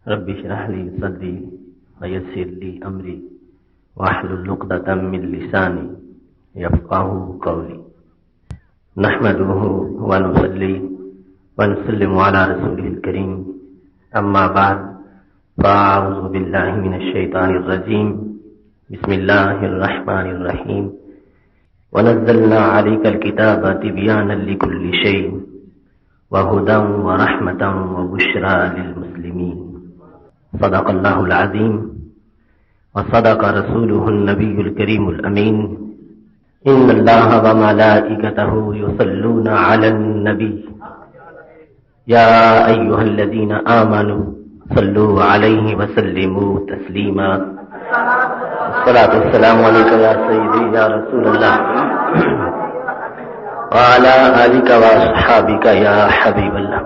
رب اشرح لي صدري ويسر لي أمري واحلل عقدة من لساني يفقهوا قولي. نحمده ونصلي ونسلم على رسوله الكريم. أما بعد، فأعوذ بالله من الشيطان الرجيم. بسم الله الرحمن الرحيم. ونزلنا عليك الكتاب تبيانا لكل شيء وهدى ورحمة وبشرى للمسلمين. صدق الله العظيم وصدق رسوله النبي الكريم الأمين. إن الله وملائكته يصلون على النبي يا أيها الذين آمنوا صلوا عليه وسلموا تسليما. الصلاة والسلام عليك يا سيدي يا رسول الله وعلى آلك وأصحابك يا حبيب الله.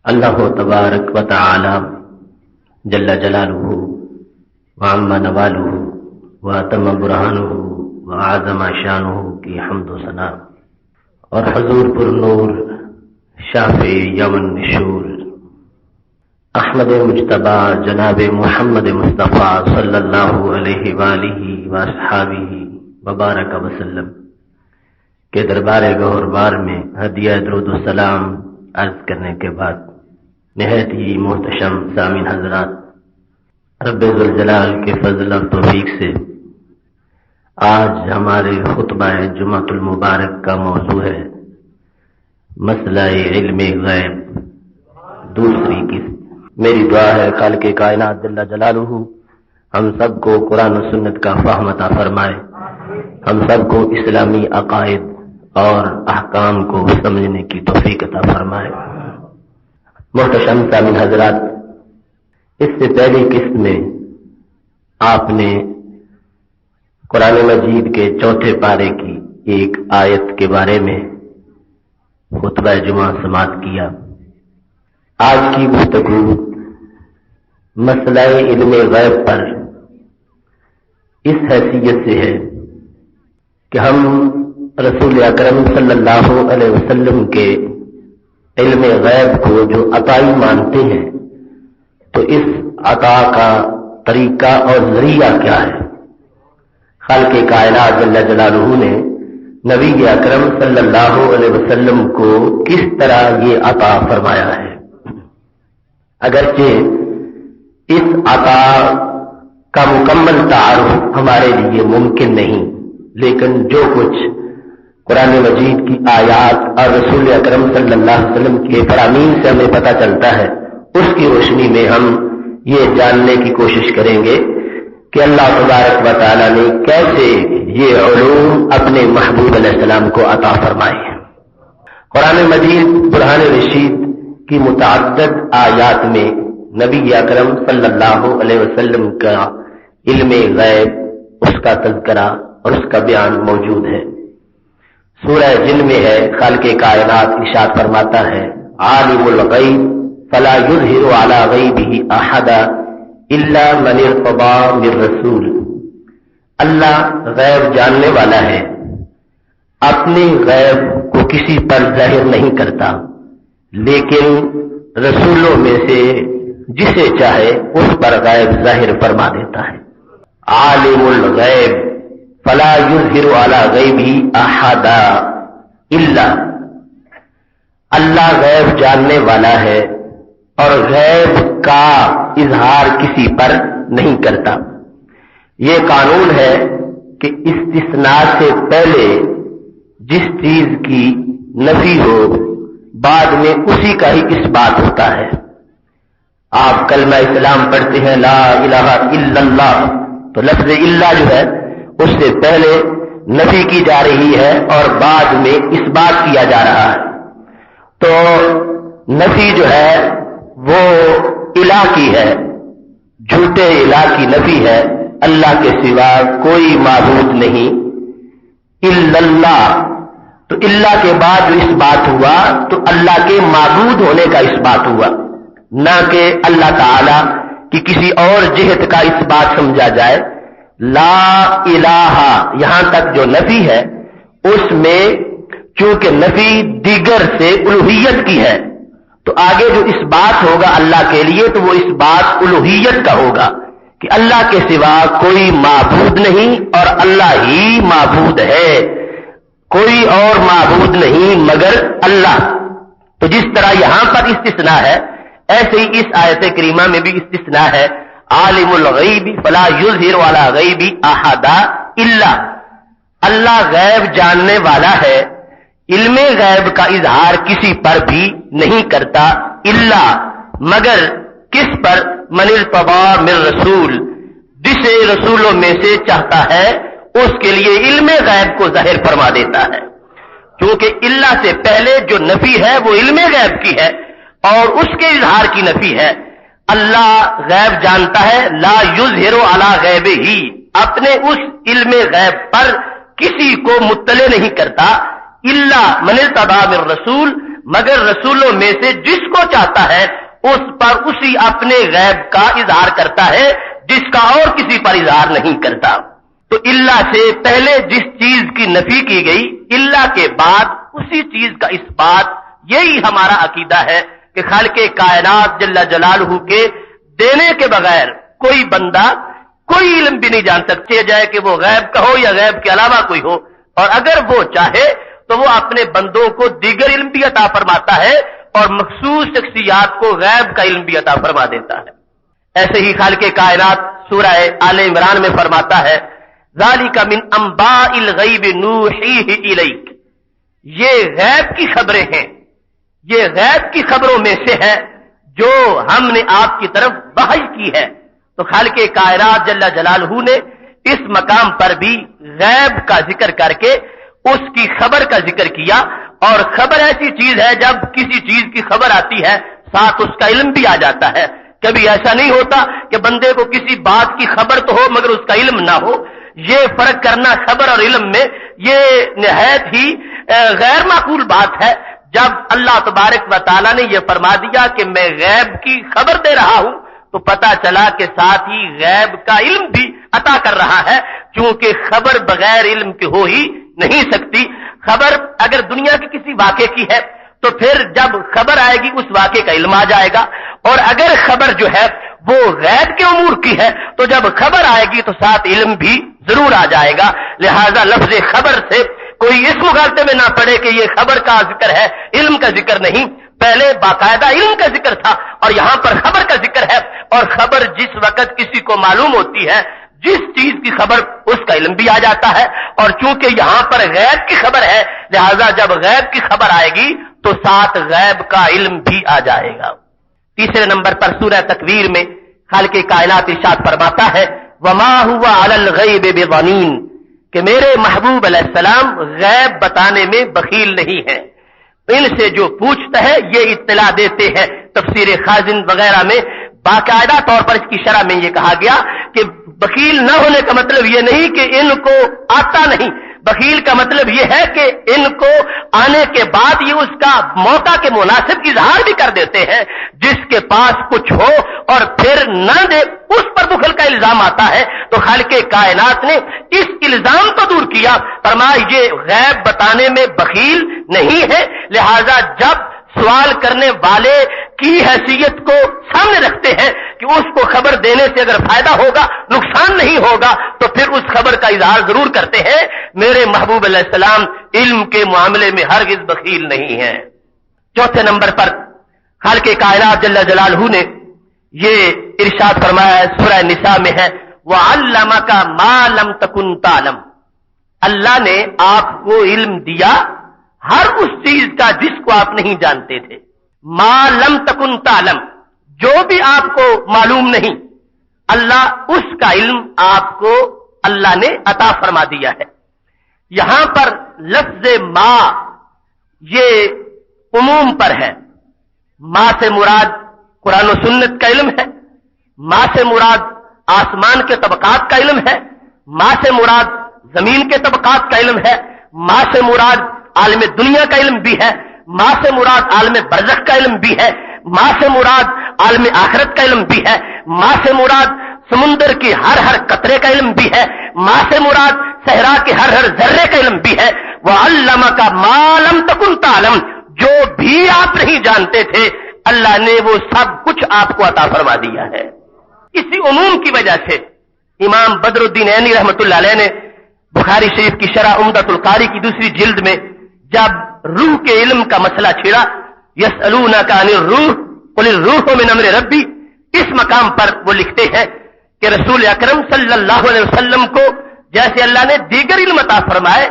اللہ تبارک و تعالی جل جلالہ وعم نوالہ واتم برہانہ وعظم شانہ کی حمد و ثنا اور حضور پر نور شافع یمن نشور احمد مجتبی جناب محمد مصطفیٰ صلی اللہ علیہ وآلہ واصحابہ وبارک وسلم کے دربار گہر بار میں ہدیہ درود و سلام عرض کرنے کے بعد نہایت ہی محتشم سامعین حضرات، رب ذوالجلال کے فضل اور توفیق سے آج ہمارے خطبہ جمعۃ المبارک کا موضوع ہے مسئلہ علم غیب دوسری قسم. میری دعا ہے خالق کائنات جل جلالہ ہم سب کو قرآن و سنت کا فہم عطا فرمائے، ہم سب کو اسلامی عقائد اور احکام کو سمجھنے کی توفیق عطا فرمائے. محتشم سامعین حضرات، اس سے پہلی قسط میں آپ نے قرآن مجید کے چوتھے پارے کی ایک آیت کے بارے میں خطبہ جمعہ سماعت کیا. آج کی گفتگو مسئلہ علم غیب پر اس حیثیت سے ہے کہ ہم رسول اکرم صلی اللہ علیہ وسلم کے علم غیب کو جو عطائی مانتے ہیں تو اس عطا کا طریقہ اور ذریعہ کیا ہے. خالق کائنات جل جلالہ نے نبی اکرم صلی اللہ علیہ وسلم کو کس طرح یہ عطا فرمایا ہے. اگرچہ اس عطا کا مکمل تعارف ہمارے لیے ممکن نہیں، لیکن جو کچھ قرآن مجید کی آیات اور رسول اکرم صلی اللہ علیہ وسلم کے فرامین سے ہمیں پتہ چلتا ہے، اس کی روشنی میں ہم یہ جاننے کی کوشش کریں گے کہ اللہ تبارک و تعالی نے کیسے یہ علوم اپنے محبوب علیہ السلام کو عطا فرمائے ہیں. قرآن مجید برہان رشید کی متعدد آیات میں نبی اکرم صلی اللہ علیہ وسلم کا علم غیب، اس کا تذکرہ اور اس کا بیان موجود ہے. سورہ جن میں ہے، خالق کائنات ارشاد فرماتا ہے عالم الغیب فلا یظہر علی غیبہ احدا الا من ارتضی من رسول. اللہ غیب جاننے والا ہے، اپنے غیب کو کسی پر ظاہر نہیں کرتا، لیکن رسولوں میں سے جسے چاہے اس پر غیب ظاہر فرما دیتا ہے. عالم الغیب فلا یظہر علی غیبہ احدا الا، اللہ غیب جاننے والا ہے اور غیب کا اظہار کسی پر نہیں کرتا. یہ قانون ہے کہ استثناء سے پہلے جس چیز کی نفی ہو بعد میں اسی کا ہی اثبات ہوتا ہے. آپ کلمہ اسلام پڑھتے ہیں لا الہ الا اللہ، تو لفظ الا جو ہے اس سے پہلے نفی کی جا رہی ہے اور بعد میں اثبات کیا جا رہا ہے. تو نفی جو ہے وہ الہ کی ہے، جھوٹے الہ کی نفی ہے. اللہ کے سوا کوئی معبود نہیں الا اللہ، تو اللہ کے بعد جو اس بات ہوا تو اللہ کے معبود ہونے کا اس بات ہوا، نہ کہ اللہ تعالی کی کسی اور جہت کا اس بات سمجھا جائے. لا الہ یہاں تک جو نفی ہے اس میں چونکہ نفی دیگر سے الوہیت کی ہے تو آگے جو اس بات ہوگا اللہ کے لیے تو وہ اس بات الوہیت کا ہوگا کہ اللہ کے سوا کوئی معبود نہیں اور اللہ ہی معبود ہے، کوئی اور معبود نہیں مگر اللہ۔ تو جس طرح یہاں پر استثناء ہے ایسے ہی اس آیت کریمہ میں بھی استثناء ہے، عالم الغیب فلا یظہر علی غیب احدا الا، اللہ غیب جاننے والا ہے، علم غیب کا اظہار کسی پر بھی نہیں کرتا، الا مگر کس پر، من ارتضی من رسول، جسے رسولوں میں سے چاہتا ہے اس کے لیے علم غیب کو ظاہر فرما دیتا ہے، کیونکہ اللہ سے پہلے جو نفی ہے وہ علم غیب کی ہے اور اس کے اظہار کی نفی ہے۔ اللہ غیب جانتا ہے، لا یظہر علی غیبہ، اپنے اس علم غیب پر کسی کو مطلع نہیں کرتا، الا من ارتضی من رسول، مگر رسولوں میں سے جس کو چاہتا ہے اس پر اسی اپنے غیب کا اظہار کرتا ہے جس کا اور کسی پر اظہار نہیں کرتا۔ تو اللہ سے پہلے جس چیز کی نفی کی گئی، اللہ کے بعد اسی چیز کا اثبات، یہی ہمارا عقیدہ ہے کہ خالق کائنات جل جلالہ کے دینے کے بغیر کوئی بندہ کوئی علم بھی نہیں جان سکتے، جائے کہ وہ غیب کا ہو یا غیب کے علاوہ کوئی ہو، اور اگر وہ چاہے تو وہ اپنے بندوں کو دیگر علم بھی عطا فرماتا ہے اور مخصوص شخصیات کو غیب کا علم بھی عطا فرما دیتا ہے۔ ایسے ہی خالق کائنات سورہ آل عمران میں فرماتا ہے، ذالک من انباء الغیب نوحیہ الیک، یہ غیب کی خبریں ہیں، یہ غیب کی خبروں میں سے ہے جو ہم نے آپ کی طرف وحی کی ہے۔ تو خالق کائنات جل جلالہ نے اس مقام پر بھی غیب کا ذکر کر کے اس کی خبر کا ذکر کیا، اور خبر ایسی چیز ہے جب کسی چیز کی خبر آتی ہے ساتھ اس کا علم بھی آ جاتا ہے۔ کبھی ایسا نہیں ہوتا کہ بندے کو کسی بات کی خبر تو ہو مگر اس کا علم نہ ہو، یہ فرق کرنا خبر اور علم میں یہ نہایت ہی غیر معقول بات ہے۔ جب اللہ تبارک و تعالیٰ نے یہ فرما دیا کہ میں غیب کی خبر دے رہا ہوں تو پتا چلا کہ ساتھ ہی غیب کا علم بھی عطا کر رہا ہے، کیونکہ خبر بغیر علم کے ہو ہی نہیں سکتی۔ خبر اگر دنیا کے کسی واقعے کی ہے تو پھر جب خبر آئے گی اس واقعے کا علم آ جائے گا، اور اگر خبر جو ہے وہ غیب کے امور کی ہے تو جب خبر آئے گی تو ساتھ علم بھی ضرور آ جائے گا۔ لہذا لفظ خبر سے کوئی اس مغالطے میں نہ پڑے کہ یہ خبر کا ذکر ہے، علم کا ذکر نہیں۔ پہلے باقاعدہ علم کا ذکر تھا اور یہاں پر خبر کا ذکر ہے، اور خبر جس وقت کسی کو معلوم ہوتی ہے، جس چیز کی خبر اس کا علم بھی آ جاتا ہے، اور چونکہ یہاں پر غیب کی خبر ہے لہذا جب غیب کی خبر آئے گی تو ساتھ غیب کا علم بھی آ جائے گا۔ تیسرے نمبر پر سورہ تکویر میں خالق کائنات ارشاد فرماتا ہے، وما هو علی الغیب بضنین، کہ میرے محبوب علیہ السلام غیب بتانے میں بخیل نہیں ہے، ان سے جو پوچھتا ہے یہ اطلاع دیتے ہیں۔ تفسیر خازن وغیرہ میں باقاعدہ طور پر اس کی شرح میں یہ کہا گیا کہ بخیل نہ ہونے کا مطلب یہ نہیں کہ ان کو آتا نہیں، بخیل کا مطلب یہ ہے کہ ان کو آنے کے بعد یہ اس کا موقع کے مناسب اظہار بھی کر دیتے ہیں، جس کے پاس کچھ ہو اور پھر نہ دے اس پر بخل کا الزام آتا ہے۔ تو خالق کائنات نے اس الزام کو دور کیا، فرمایا یہ غیب بتانے میں بخیل نہیں ہے، لہذا جب سوال کرنے والے کی حیثیت کو سامنے رکھتے ہیں کہ اس کو خبر دینے سے اگر فائدہ ہوگا نقصان نہیں ہوگا تو پھر اس خبر کا اظہار ضرور کرتے ہیں۔ میرے محبوب علیہ السلام علم کے معاملے میں ہرگز بخیل نہیں ہیں۔ چوتھے نمبر پر خالق کائنات جل جلالہ نے یہ ارشاد فرمایا ہے، سورہ نساء میں ہے، وَعَلَّمَكَ مَا لَمْ تَكُنْ تَعْلَمْ، اللہ نے آپ کو علم دیا ہر اس چیز کا جس کو آپ نہیں جانتے تھے۔ ما لم تکن تعلم، جو بھی آپ کو معلوم نہیں، اللہ اس کا علم آپ کو اللہ نے عطا فرما دیا ہے۔ یہاں پر لفظ ما یہ عموم پر ہے، ما سے مراد قرآن و سنت کا علم ہے، ما سے مراد آسمان کے طبقات کا علم ہے، ما سے مراد زمین کے طبقات کا علم ہے، ما سے مراد عالم دنیا کا علم بھی ہے، ما سے مراد عالم برزخ کا علم بھی ہے، ما سے مراد عالم آخرت کا علم بھی ہے، ما سے مراد سمندر کی ہر ہر قطرے کا علم بھی ہے، ما سے مراد صحرا کے ہر ہر ذرے کا علم بھی ہے۔ وَعَلَّمَكَ مَا لَمْ تَكُنْ تَعْلَمْ، جو بھی آپ نہیں جانتے تھے اللہ نے وہ سب کچھ آپ کو عطا فرما دیا ہے۔ اسی عموم کی وجہ سے امام بدر الدین عینی رحمۃ اللہ علیہ نے بخاری شریف کی شرح عمدۃ القاری کی دوسری جلد میں جب روح کے علم کا مسئلہ چھڑا، یسألونک عن الروح قل الروح من امر ربی، اس مقام پر وہ لکھتے ہیں کہ رسول اکرم صلی اللہ علیہ وسلم کو جیسے اللہ نے دیگر علم عطا فرمائے،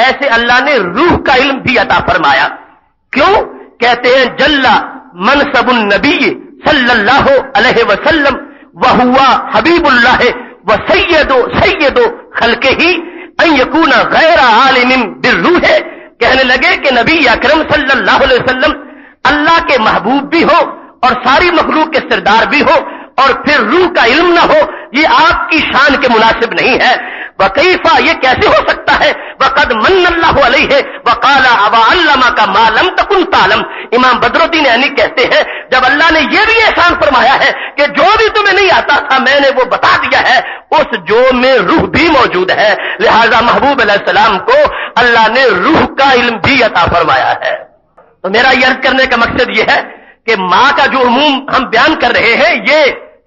ایسے اللہ نے روح کا علم بھی عطا فرمایا۔ کیوں؟ کہتے ہیں جل منصب النبی صلی اللہ علیہ وسلم وہو حبیب اللہ وسید خلقہ ان یکون غیر عالم بالروح، کہنے لگے کہ نبی اکرم صلی اللہ علیہ وسلم اللہ کے محبوب بھی ہو اور ساری مخلوق کے سردار بھی ہو اور پھر روح کا علم نہ ہو، یہ آپ کی شان کے مناسب نہیں ہے۔ وکیفا، یہ کیسے ہو سکتا ہے؟ وقد من اللہ علیہ وقال وعلمک ما لم تکن تعلم، امام بدر الدین عینی کہتے ہیں جب اللہ نے یہ بھی احسان فرمایا ہے کہ جو بھی تمہیں نہیں آتا تھا میں نے وہ بتا دیا ہے، اس جو میں روح بھی موجود ہے، لہذا محبوب علیہ السلام کو اللہ نے روح کا علم بھی عطا فرمایا ہے۔ تو میرا یہ عرض کرنے کا مقصد یہ ہے کہ ماں کا جو عموم ہم بیان کر رہے ہیں یہ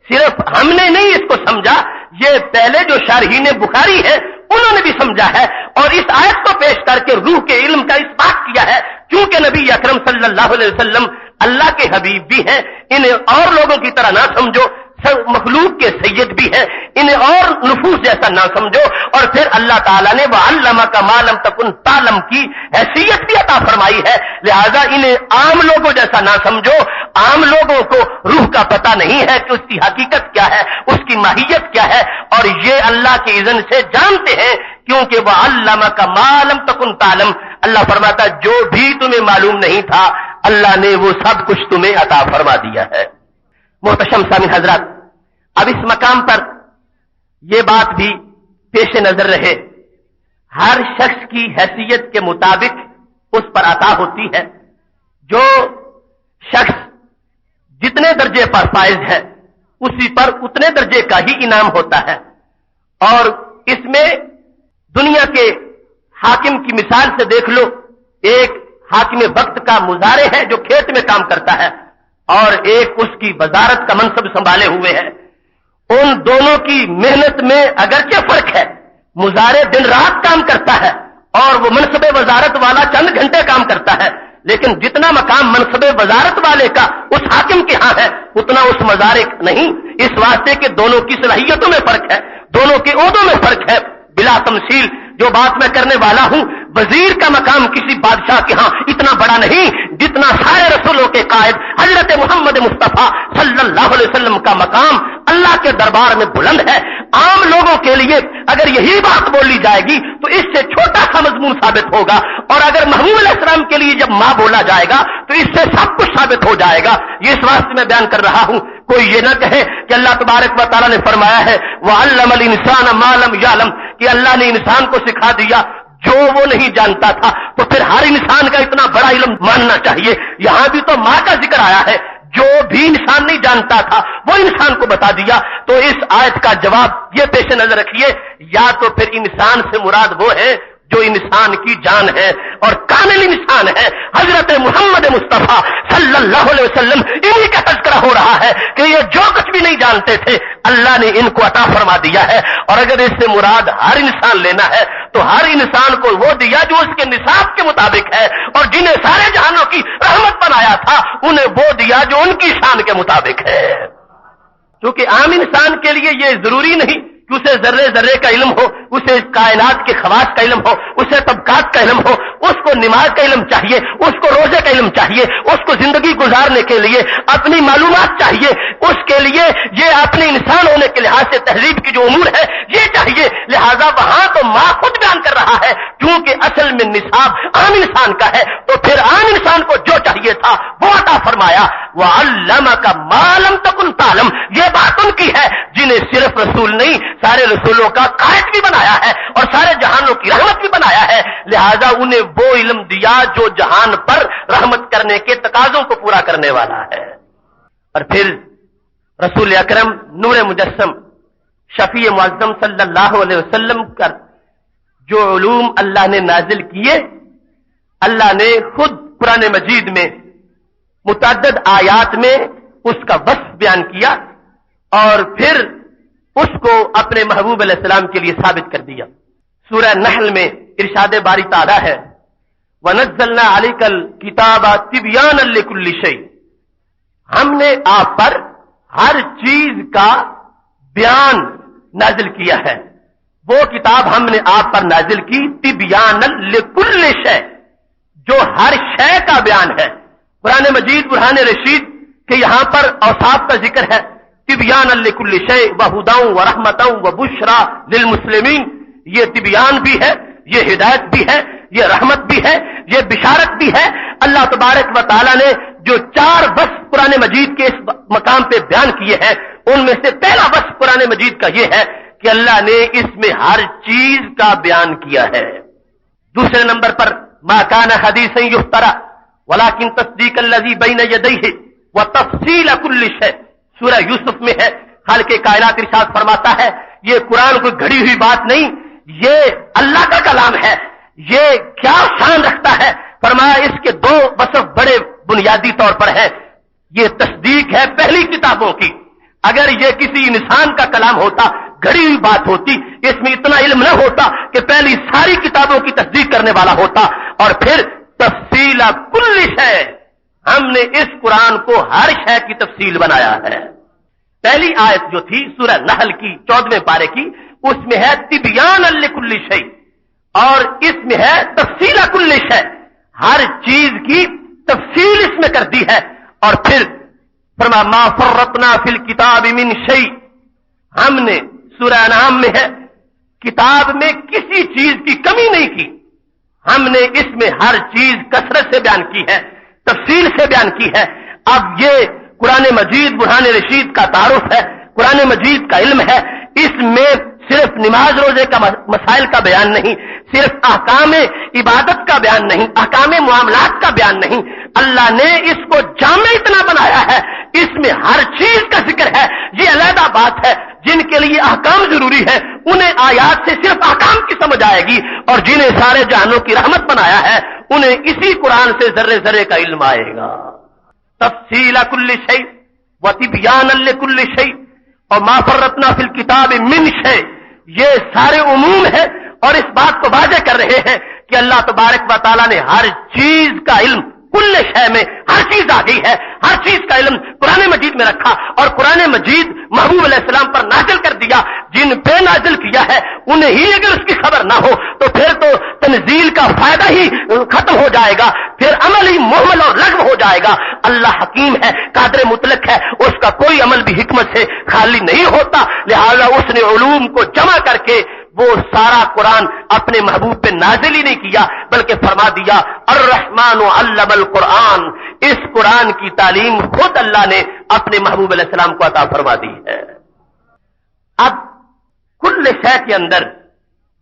صرف ہم نے نہیں اس کو سمجھا، یہ پہلے جو شارحین بخاری ہے انہوں نے بھی سمجھا ہے اور اس آیت کو پیش کر کے روح کے علم کا اس بات کیا ہے، کیونکہ نبی اکرم صلی اللہ علیہ وسلم اللہ کے حبیب بھی ہیں، انہیں اور لوگوں کی طرح نہ سمجھو، مخلوق کے سید بھی ہیں، انہیں اور نفوس جیسا نہ سمجھو، اور پھر اللہ تعالیٰ نے وعلمک ما لم تکن تعلم کی حیثیت بھی عطا فرمائی ہے، لہذا انہیں عام لوگوں جیسا نہ سمجھو۔ عام لوگوں کو روح کا پتہ نہیں ہے کہ اس کی حقیقت کیا ہے، اس کی ماہیت کیا ہے، اور یہ اللہ کے اذن سے جانتے ہیں، کیونکہ وعلمک ما لم تکن تعلم، اللہ فرماتا جو بھی تمہیں معلوم نہیں تھا اللہ نے وہ سب کچھ تمہیں عطا فرما دیا ہے۔ محتشم سامعین حضرات، اب اس مقام پر یہ بات بھی پیش نظر رہے، ہر شخص کی حیثیت کے مطابق اس پر عطا ہوتی ہے، جو شخص جتنے درجے پر فائز ہے اسی پر اتنے درجے کا ہی انعام ہوتا ہے، اور اس میں دنیا کے حاکم کی مثال سے دیکھ لو، ایک حاکم وقت کا مظاہرے ہے جو کھیت میں کام کرتا ہے اور ایک اس کی وزارت کا منصب سنبھالے ہوئے ہے، ان دونوں کی محنت میں اگرچہ فرق ہے، مظاہرے دن رات کام کرتا ہے اور وہ منصب وزارت والا چند گھنٹے کام کرتا ہے، لیکن جتنا مقام منصب وزارت والے کا اس حاکم کے ہاں ہے اتنا اس مظاہرے نہیں، اس واسطے کہ دونوں کی صلاحیتوں میں فرق ہے، دونوں کے عہدوں میں فرق ہے۔ بلا تمثیل جو بات میں کرنے والا ہوں، وزیر کا مقام کسی بادشاہ کے ہاں اتنا بڑا نہیں جتنا سارے رسولوں کے قائد حضرت محمد مصطفیٰ صلی اللہ علیہ وسلم کا مقام اللہ کے دربار میں بلند ہے۔ عام لوگوں کے لیے اگر یہی بات بولی جائے گی تو اس سے چھوٹا سا مضمون ثابت ہوگا، اور اگر محمود علیہ السلام کے لیے جب ماں بولا جائے گا تو اس سے سب کچھ ثابت ہو جائے گا۔ یہ اس واسطے میں بیان کر رہا ہوں، کوئی یہ نہ کہے کہ اللہ تبارک و تعالیٰ نے فرمایا ہے وَعَلَّمَ الْإِنسَانَ مَا لَمْ يَعْلَمْ، کہ اللہ نے انسان کو سکھا دیا جو وہ نہیں جانتا تھا، تو پھر ہر انسان کا اتنا بڑا علم ماننا چاہیے۔ یہاں بھی تو ماں کا ذکر آیا ہے، جو بھی انسان نہیں جانتا تھا وہ انسان کو بتا دیا، تو اس آیت کا جواب یہ پیش نظر رکھیے، یا تو پھر انسان سے مراد وہ ہے جو انسان کی جان ہے اور کامل انسان ہے، حضرت محمد مصطفیٰ صلی اللہ علیہ وسلم، انہی کا تذکرہ ہو رہا ہے کہ یہ جو کچھ بھی نہیں جانتے تھے اللہ نے ان کو عطا فرما دیا ہے، اور اگر اس سے مراد ہر انسان لینا ہے تو ہر انسان کو وہ دیا جو اس کے نصاب کے مطابق ہے، اور جنہیں سارے جہانوں کی رحمت بنایا تھا انہیں وہ دیا جو ان کی شان کے مطابق ہے۔ کیونکہ عام انسان کے لیے یہ ضروری نہیں کہ اسے ذرے ذرے کا علم ہو، اسے کائنات کے خواص کا علم ہو، اسے طبقات کا علم ہو، اس کو نماز کا علم چاہیے، اس کو روزے کا علم چاہیے، اس کو زندگی گزارنے کے لیے اپنی معلومات چاہیے، اس کے لیے یہ اپنے انسان ہونے کے لحاظ سے تہذیب کی جو امور ہے یہ چاہیے، لہذا وہاں تو ماں خود بیان کر رہا ہے کیونکہ اصل میں نصاب عام انسان کا ہے، تو پھر عام انسان کو جو چاہیے تھا وہ عطا فرمایا۔ وَعَلَّمَكَ مَا لَمْ تَكُنْ تَعْلَمْ، یہ بات ان کی ہے جنہیں صرف رسول نہیں سارے رسولوں کا قائد بھی بنایا ہے اور سارے جہانوں کی رحمت بھی بنایا ہے، لہذا انہیں وہ علم دیا جو جہان پر رحمت کرنے کے تقاضوں کو پورا کرنے والا ہے۔ اور پھر رسول اکرم نور مجسم شفیع معظم صلی اللہ علیہ وسلم کا جو علوم اللہ نے نازل کیے، اللہ نے خود قرآن مجید میں متعدد آیات میں اس کا وصف بیان کیا اور پھر اس کو اپنے محبوب علیہ السلام کے لیے ثابت کر دیا. سورہ نحل میں ارشاد باری تعالیٰ ہے وَنَزَّلْنَا عَلَيْكَ الْكِتَابَ تِبْيَانًا لِكُلِّ شَيْءٍ، ہم نے آپ پر ہر چیز کا بیان نازل کیا ہے. وہ کتاب ہم نے آپ پر نازل کی تِبْيَانًا لِكُلِّ شَيْءٍ، جو ہر شے کا بیان ہے. قرآن مجید برہان رشید کہ یہاں پر اوصاف کا ذکر ہے تِبْيَانًا لِكُلِّ شَيْءٍ وَهُدًى وَرَحْمَةً وَبُشْرَى لِلْمُسْلِمِينَ، یہ تبیان بھی ہے، یہ ہدایت بھی ہے، یہ رحمت بھی ہے، یہ بشارت بھی ہے. اللہ تبارک و تعالی نے جو 4 وصف قرآن مجید کے اس مقام پہ بیان کیے ہیں ان میں سے پہلا وصف قرآن مجید کا یہ ہے کہ اللہ نے اس میں ہر چیز کا بیان کیا ہے. دوسرے نمبر پر ما کان حدیثا یفترى ولکن تصدیق الذی بین یدیہ وتفصیل کل شیء، سورہ یوسف میں ہے. خالق کائنات ارشاد فرماتا ہے یہ قرآن کوئی گھڑی ہوئی بات نہیں، یہ اللہ کا کلام ہے. یہ کیا شان رکھتا ہے؟ فرمایا اس کے 2 وصف بڑے بنیادی طور پر ہے. یہ تصدیق ہے پہلی کتابوں کی. اگر یہ کسی انسان کا کلام ہوتا، گھڑی ہوئی بات ہوتی، اس میں اتنا علم نہ ہوتا کہ پہلی ساری کتابوں کی تصدیق کرنے والا ہوتا. اور پھر تفصیل کل شے، ہم نے اس قرآن کو ہر شے کی تفصیل بنایا ہے. پہلی آیت جو تھی سورہ نحل کی 14ویں پارے کی، اس میں ہے تبیانا لکل شیء، اور اس میں ہے تفصیل کل شیء، ہر چیز کی تفصیل اس میں کر دی ہے. اور پھر فرما ما فرطنا فی الکتاب من شیء، ہم نے سورہ انعام میں ہے کتاب میں کسی چیز کی کمی نہیں کی. ہم نے اس میں ہر چیز کثرت سے بیان کی ہے، تفصیل سے بیان کی ہے. اب یہ قرآن مجید برہان رشید کا تعارف ہے، قرآن مجید کا علم ہے. اس میں صرف نماز روزے کا مسائل کا بیان نہیں، صرف احکام عبادت کا بیان نہیں، احکام معاملات کا بیان نہیں. اللہ نے اس کو جامع اتنا بنایا ہے، اس میں ہر چیز کا ذکر ہے. یہ علیحدہ بات ہے. جن کے لیے احکام ضروری ہے انہیں آیات سے صرف احکام کی سمجھ آئے گی، اور جنہیں سارے جہانوں کی رحمت بنایا ہے انہیں اسی قرآن سے ذرے ذرے کا علم آئے گا. تفصیل کل شیء وتبیانا لکل شیء اور ما فرطنا فی الکتاب من شیء، یہ سارے عموم ہے اور اس بات کو واضح کر رہے ہیں کہ اللہ تبارک و تعالیٰ نے ہر چیز کا علم کل شے میں، ہر چیز آ گئی ہے، ہر چیز کا علم قرآن مجید میں رکھا اور قرآن مجید محبوب علیہ السلام پر نازل کر دیا. جن پہ نازل کیا ہے انہیں ہی اگر اس کی خبر نہ ہو تو پھر تو تنزیل کا فائدہ ہی ختم ہو جائے گا، پھر عمل ہی محمل اور لغو ہو جائے گا. اللہ حکیم ہے، قادر مطلق ہے، اس کا کوئی عمل بھی حکمت سے خالی نہیں ہوتا. لہذا اس نے علوم کو جمع کر کے وہ سارا قرآن اپنے محبوب پہ نازل ہی نہیں کیا بلکہ فرما دیا الرحمن علم القرآن، اس قرآن کی تعلیم خود اللہ نے اپنے محبوب علیہ السلام کو عطا فرما دی ہے. اب کل شے کے اندر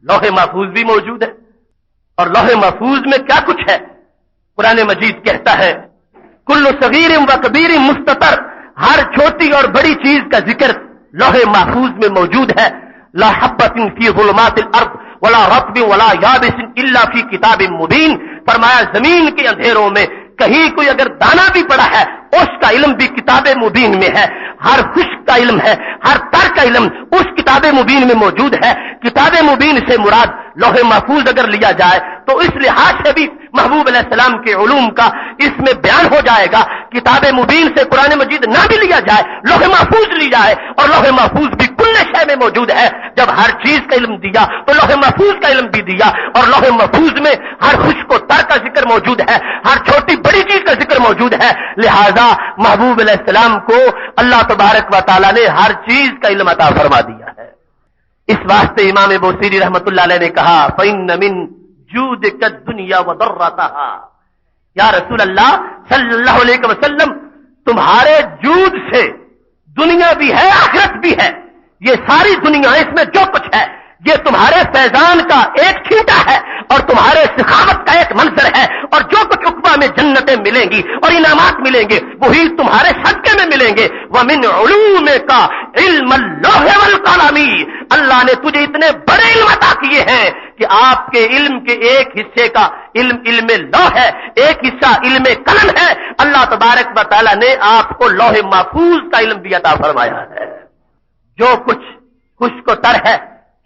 لوح محفوظ بھی موجود ہے، اور لوح محفوظ میں کیا کچھ ہے؟ قرآن مجید کہتا ہے کل صغیر و کبیر مستتر، ہر چھوٹی اور بڑی چیز کا ذکر لوح محفوظ میں موجود ہے. لا حبۃ فی ظلمات الارض ولا رطب ولا یابس الا فی کتاب مبین. فرمایا زمین کے اندھیروں میں کہیں کوئی اگر دانا بھی پڑا ہے اس کا علم بھی کتاب مبین میں ہے. ہر خشک کا علم ہے، ہر تر کا علم اس کتاب مبین میں موجود ہے. کتاب مبین سے مراد لوح محفوظ اگر لیا جائے تو اس لحاظ سے بھی محبوب علیہ السلام کے علوم کا اس میں بیان ہو جائے گا. کتاب مبین سے قرآن مجید نہ بھی لیا جائے، لوح محفوظ لی جائے، اور لوح محفوظ بھی کل شے میں موجود ہے. جب ہر چیز کا علم دیا تو لوح محفوظ کا علم بھی دیا، اور لوح محفوظ میں ہر خشک و تر کا ذکر موجود ہے، ہر چھوٹی بڑی چیز کا ذکر موجود ہے. لہذا محبوب علیہ السلام کو اللہ تبارک و تعالیٰ نے ہر چیز کا علم عطا فرما دیا ہے. اس واسطے امام بوصیری رحمت اللہ علیہ نے کہا فَإِنَّ مِن جُودِكَ الدُّنْيَا وَضَرَّتَهَا، یا رسول اللہ صلی اللہ علیہ وسلم تمہارے جود سے دنیا بھی ہے آخرت بھی ہے. یہ ساری دنیا اس میں جو کچھ ہے یہ تمہارے فیضان کا ایک چھینٹا ہے اور تمہارے سخاوت کا ایک منظر ہے، اور جو کچھ عقبہ میں جنتیں ملیں گی اور انعامات ملیں گے وہی تمہارے صدقے میں ملیں گے. وَمِنْ عُلُومِكَ عِلْمَ اللَّوْحِ وَالْقَلَمِ، اللہ اللہ نے تجھے اتنے بڑے علم عطا کیے ہیں کہ آپ کے علم کے ایک حصے کا علم لوح ہے، ایک حصہ علم قلم ہے. اللہ تبارک و تعالیٰ نے آپ کو لوح محفوظ کا علم بھی عطا فرمایا ہے. جو کچھ خشک و تر ہے،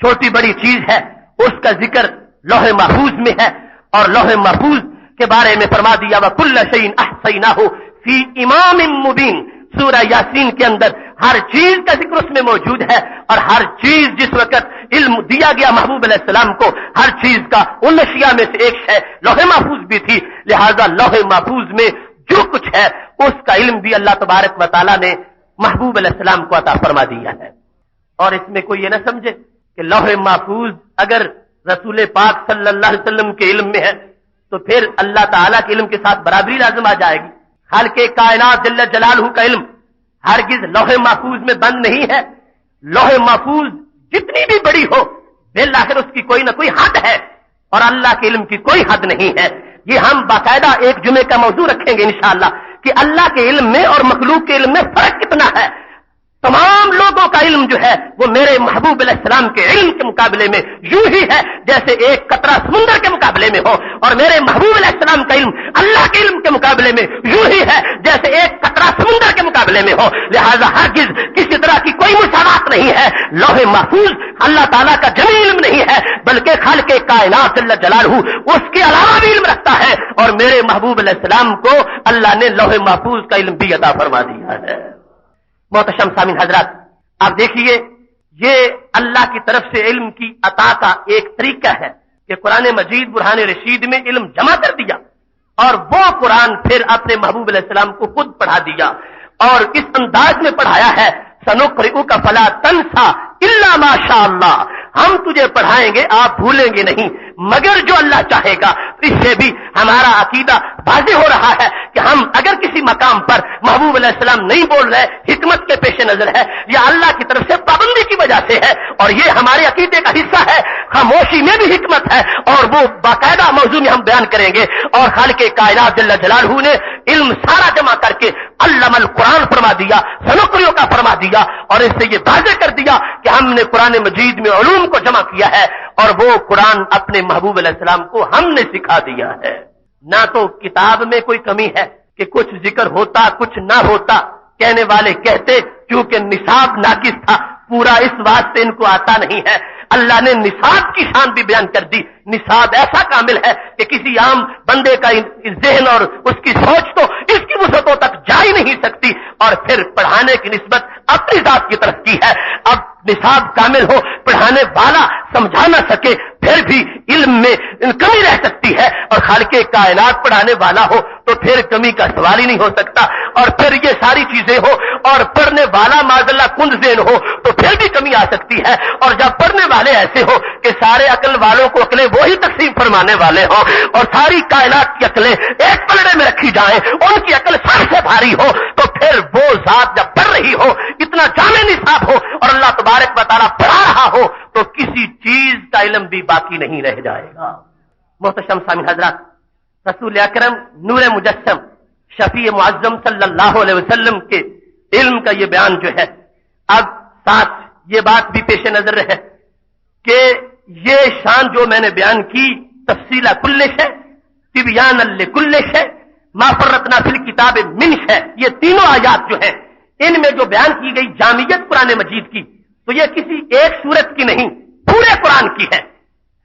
چھوٹی بڑی چیز ہے، اس کا ذکر لوح محفوظ میں ہے. اور لوح محفوظ کے بارے میں فرما دیا وَكُلَّ شَيْءٍ أَحْصَيْنَاهُ فِي إِمَامٍ مُبِينٍ. سورہ یاسین کے اندر ہر چیز کا ذکر اس میں موجود ہے، اور ہر چیز جس وقت علم دیا گیا محبوب علیہ السلام کو، ہر چیز کا ان اشیاء میں سے ایک ہے لوح محفوظ بھی تھی. لہذا لوح محفوظ میں جو کچھ ہے اس کا علم بھی اللہ تبارک و تعالیٰ نے محبوب علیہ السلام کو عطا فرما دیا ہے. اور اس میں کوئی یہ نہ سمجھے کہ لوح محفوظ اگر رسول پاک صلی اللہ علیہ وسلم کے علم میں ہے تو پھر اللہ تعالیٰ کے علم کے ساتھ برابری لازم آ جائے گی. خالق کائنات جل جلالہ کا علم ہرگز لوح محفوظ میں بند نہیں ہے. لوح محفوظ جتنی بھی بڑی ہو بالآخر اس کی کوئی نہ کوئی حد ہے، اور اللہ کے علم کی کوئی حد نہیں ہے. یہ ہم باقاعدہ ایک جمعے کا موضوع رکھیں گے انشاءاللہ کہ اللہ کے علم میں اور مخلوق کے علم میں فرق کتنا ہے. تمام لوگوں کا علم جو ہے وہ میرے محبوب علیہ السلام کے علم کے مقابلے میں یوں ہی ہے جیسے ایک قطرہ سمندر کے مقابلے میں ہو، اور میرے محبوب علیہ السلام کا علم اللہ کے علم کے مقابلے میں یوں ہی ہے جیسے ایک قطرہ سمندر کے مقابلے میں ہو. لہذا ہرگز کسی طرح کی کوئی مساوات نہیں ہے. لوح محفوظ اللہ تعالیٰ کا جمی علم نہیں ہے، بلکہ خالق کائنات جل جلالہ اس کے علاوہ بھی علم رکھتا ہے، اور میرے محبوب علیہ السلام کو اللہ نے لوح محفوظ کا علم بھی عطا فرما دیا ہے. محتشم سامعین حضرات، آپ دیکھیے یہ اللہ کی طرف سے علم کی عطا کا ایک طریقہ ہے کہ قرآن مجید برہان رشید میں علم جمع کر دیا، اور وہ قرآن پھر اپنے محبوب علیہ السلام کو خود پڑھا دیا، اور اس انداز میں پڑھایا ہے سنقرئک فلا تنسى الا ما شاء اللہ. ہم تجھے پڑھائیں گے آپ بھولیں گے نہیں مگر جو اللہ چاہے گا. اس سے بھی ہمارا عقیدہ واضح ہو رہا ہے کہ ہم اگر کسی مقام پر محبوب علیہ السلام نہیں بول رہے، حکمت کے پیش نظر ہے یا اللہ کی طرف سے پابندی کی وجہ سے ہے، اور یہ ہمارے عقیدے کا حصہ ہے. خاموشی میں بھی حکمت ہے، اور وہ باقاعدہ موضوع میں ہم بیان کریں گے. اور خالق کائنات جل جلالہ نے علم سارا جمع کر کے علم القرآن فرما دیا، سنقرئک کا فرما دیا، اور اس سے یہ واضح کر دیا کہ ہم نے قرآن مجید میں علوم کو جمع کیا ہے، اور وہ قرآن اپنے محبوب علیہ السلام کو ہم نے سکھا دیا ہے. نہ تو کتاب میں کوئی کمی ہے کہ کچھ ذکر ہوتا کچھ نہ ہوتا. کہنے والے کہتے کیونکہ نصاب ناقص تھا، پورا اس واسطے ان کو آتا نہیں ہے. اللہ نے نصاب کی شان بھی بیان کر دی. نصاب ایسا کامل ہے کہ کسی عام بندے کا ذہن اور اس کی سوچ تو اس کی وسعتوں تک جا ہی نہیں سکتی، اور پھر پڑھانے کی نسبت اپنی ذات کی طرف کی ہے. اب نصاب کامل ہو، پڑھانے والا سمجھا نہ سکے، پھر بھی علم میں کمی رہ سکتی ہے، اور خالق کائنات پڑھانے والا ہو تو پھر کمی کا سوال ہی نہیں ہو سکتا. اور پھر یہ ساری چیزیں ہو اور پڑھنے والا معذاللہ کند ذہن ہو تو پھر بھی کمی آ سکتی ہے. اور جب پڑھنے والے ایسے ہو کہ سارے عقل والوں کو عقلیں وہی تقسیم فرمانے والے ہوں، اور ساری کائنات کی عقلیں ایک پلڑے میں رکھی جائیں، ان کی عقل سب سے بھاری ہو، تو پھر وہ ذات جب پڑھ رہی ہو، اتنا جامع نصاب ہو اور اللہ تبارک و تعالیٰ پڑھا رہا ہو تو کسی چیز کا علم بھی باقی نہیں رہ جائے گا. محتشم سامعین حضرات، رسول اکرم نور مجسم شفیع معظم صلی اللہ علیہ وسلم کے علم کا یہ بیان جو ہے، اب ساتھ یہ بات بھی پیش نظر رہے کہ یہ شان جو میں نے بیان کی تفصیل کل شے تبیان لکل شے ما فرطنا فی الکتاب من شے، یہ تینوں آیات جو ہیں ان میں جو بیان کی گئی جامعیت قرآن مجید کی، تو یہ کسی ایک سورت کی نہیں پورے قرآن کی ہے.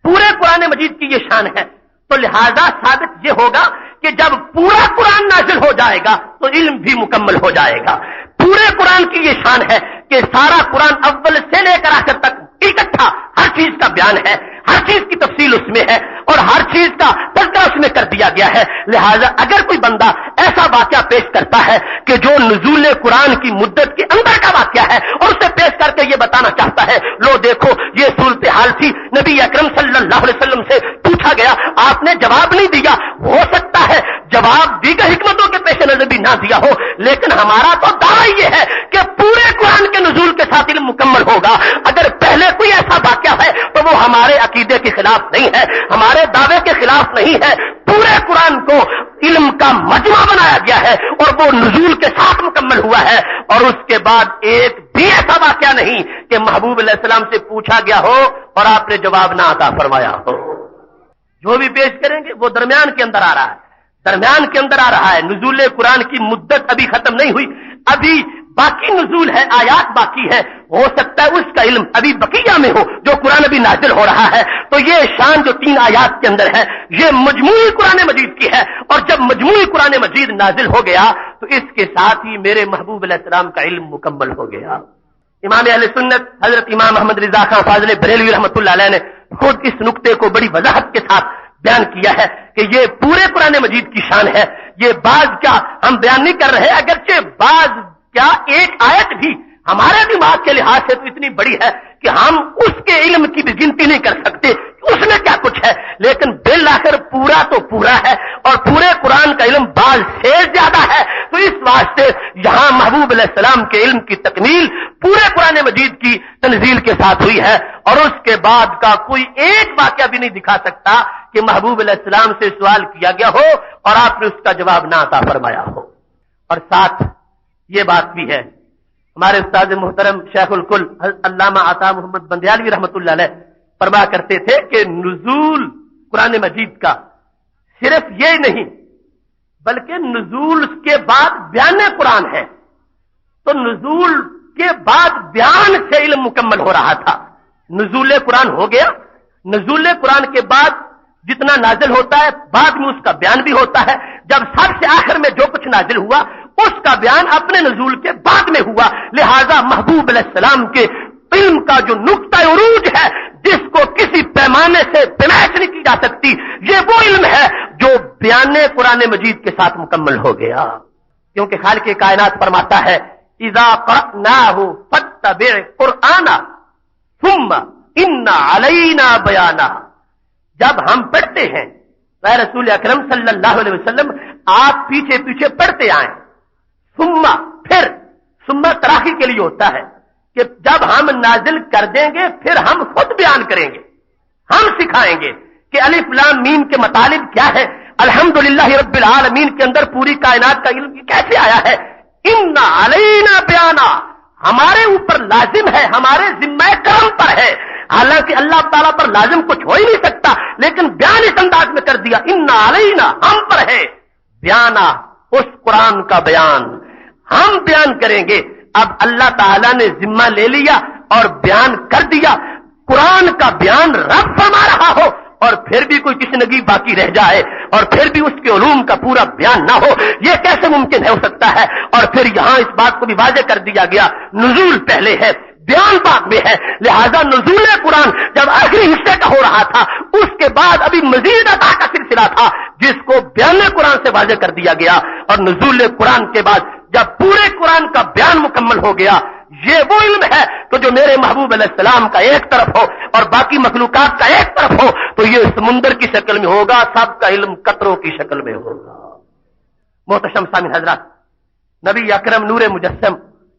پورے قرآن مجید کی یہ شان ہے. تو لہذا ثابت یہ ہوگا کہ جب پورا قرآن نازل ہو جائے گا تو علم بھی مکمل ہو جائے گا. پورے قرآن کی یہ شان ہے کہ سارا قرآن اول سے لے کر آخر تک اکٹھا ہر چیز کا بیان ہے، ہر چیز کی تفصیل اس میں ہے، اور ہر چیز کا تذکرہ اس میں کر دیا گیا ہے. لہذا اگر کوئی بندہ ایسا واقعہ پیش کرتا ہے کہ جو نزول قرآن کی مدت کے اندر کا واقعہ ہے اور اسے پیش کر کے یہ بتانا چاہتا ہے لو دیکھو یہ صورتحال تھی، نبی اکرم صلی اللہ علیہ وسلم سے پوچھا گیا، آپ نے جواب نہیں دیا، ہو سکتا ہے جواب دیگر حکمتوں کے پیش نظر بھی نہ دیا ہو، لیکن ہمارا تو دعویٰ یہ ہے کہ پورے قرآن کے نزول کے ساتھ علم مکمل ہوگا. اگر پہلے کوئی ایسا واقعہ ہے تو وہ ہمارے عقیدے کے خلاف نہیں ہے، ہمارے دعوے کے خلاف نہیں ہے. پورے قرآن کو علم کا مجمع بنایا گیا ہے اور وہ نزول کے ساتھ مکمل ہوا ہے. اور اس کے بعد ایک بھی ایسا واقعہ واقعہ نہیں کہ محبوب علیہ السلام سے پوچھا گیا ہو اور آپ نے جواب نہ عطا فرمایا ہو. جو بھی پیش کریں گے وہ درمیان کے اندر آ رہا ہے، درمیان کے اندر آ رہا ہے. نزول قرآن کی مدت ابھی ختم نہیں ہوئی، ابھی باقی نزول ہے، آیات باقی ہے. ہو سکتا ہے اس کا علم ابھی بقیہ میں ہو جو قرآن ابھی نازل ہو رہا ہے. تو یہ شان جو 3 آیات کے اندر ہے یہ مجموعی قرآن مجید کی ہے، اور جب مجموعی قرآن مجید نازل ہو گیا تو اس کے ساتھ ہی میرے محبوب علیہ السلام کا علم مکمل ہو گیا. امام اہل سنت حضرت امام احمد رضا خان فاضل بریلوی رحمۃ اللہ علیہ نے خود اس نقطے کو بڑی وضاحت کے ساتھ بیان کیا ہے کہ یہ پورے قرآن مجید کی شان ہے. یہ بعض کا ہم بیان نہیں کر رہے، اگرچہ بعض کیا ایک آیت بھی ہمارے دماغ کے لحاظ سے تو اتنی بڑی ہے کہ ہم اس کے علم کی بھی گنتی نہیں کر سکتے اس میں کیا کچھ ہے، لیکن بالآخر پورا تو پورا ہے اور پورے قرآن کا علم بعض سے زیادہ ہے. تو اس واسطے یہاں محبوب علیہ السلام کے علم کی تکمیل پورے قرآن مجید کی تنزیل کے ساتھ ہوئی ہے، اور اس کے بعد کا کوئی ایک واقعہ بھی نہیں دکھا سکتا کہ محبوب علیہ السلام سے سوال کیا گیا ہو اور آپ نے اس کا جواب نہ عطا فرمایا ہو. اور ساتھ یہ بات بھی ہے، ہمارے استاد محترم شیخ الکل علامہ عطا محمد بندیالوی رحمۃ اللہ علیہ فرما کرتے تھے کہ نزول قرآن مجید کا صرف یہ نہیں بلکہ نزول کے بعد بیان قرآن ہے. تو نزول کے بعد بیان سے علم مکمل ہو رہا تھا. نزول قرآن ہو گیا، نزول قرآن کے بعد جتنا نازل ہوتا ہے بعد میں اس کا بیان بھی ہوتا ہے. جب سب سے آخر میں جو کچھ نازل ہوا اس کا بیان اپنے نزول کے بعد میں ہوا. لہذا محبوب علیہ السلام کے علم کا جو نقطہ عروج ہے جس کو کسی پیمانے سے پیمائش نہیں کی جا سکتی، یہ وہ علم ہے جو بیان قرآن مجید کے ساتھ مکمل ہو گیا. کیونکہ خالق کائنات فرماتا ہے اذا قرأناه فاتبع قرآنا ثم ان علینا بیانا. جب ہم پڑھتے ہیں اے رسول اکرم صلی اللہ علیہ وسلم آپ پیچھے پیچھے پڑھتے آئیں. پھر تراخی کے لیے ہوتا ہے کہ جب ہم نازل کر دیں گے پھر ہم خود بیان کریں گے، ہم سکھائیں گے کہ الف لام میم کے مطالب کیا ہے. الحمدللہ رب العالمین کے اندر پوری کائنات کا علم کیسے آیا ہے. ان علینا بیانا، ہمارے اوپر لازم ہے، ہمارے ذمہ کرم پر ہے. حالانکہ اللہ تعالیٰ پر لازم کچھ ہو ہی نہیں سکتا، لیکن بیان اس انداز میں کر دیا ان علینا، ہم پر ہے بیانا، اس قرآن کا بیان ہم بیان کریں گے. اب اللہ تعالیٰ نے ذمہ لے لیا اور بیان کر دیا. قرآن کا بیان رب فرما رہا ہو اور پھر بھی کوئی تشنگی باقی رہ جائے اور پھر بھی اس کے علوم کا پورا بیان نہ ہو، یہ کیسے ممکن ہو سکتا ہے. اور پھر یہاں اس بات کو بھی واضح کر دیا گیا نزول پہلے ہے بیان بعد میں ہے. لہذا نزول قرآن جب آخری حصے کا ہو رہا تھا اس کے بعد ابھی مزید عطا کا سلسلہ تھا جس کو بیان قرآن سے واضح کر دیا گیا. اور نزول قرآن کے بعد جب پورے قرآن کا بیان مکمل ہو گیا، یہ وہ علم ہے تو جو میرے محبوب علیہ السلام کا ایک طرف ہو اور باقی مخلوقات کا ایک طرف ہو تو یہ سمندر کی شکل میں ہوگا، سب کا علم قطروں کی شکل میں ہوگا. محتشم سامعین حضرات، نبی اکرم نور مجسم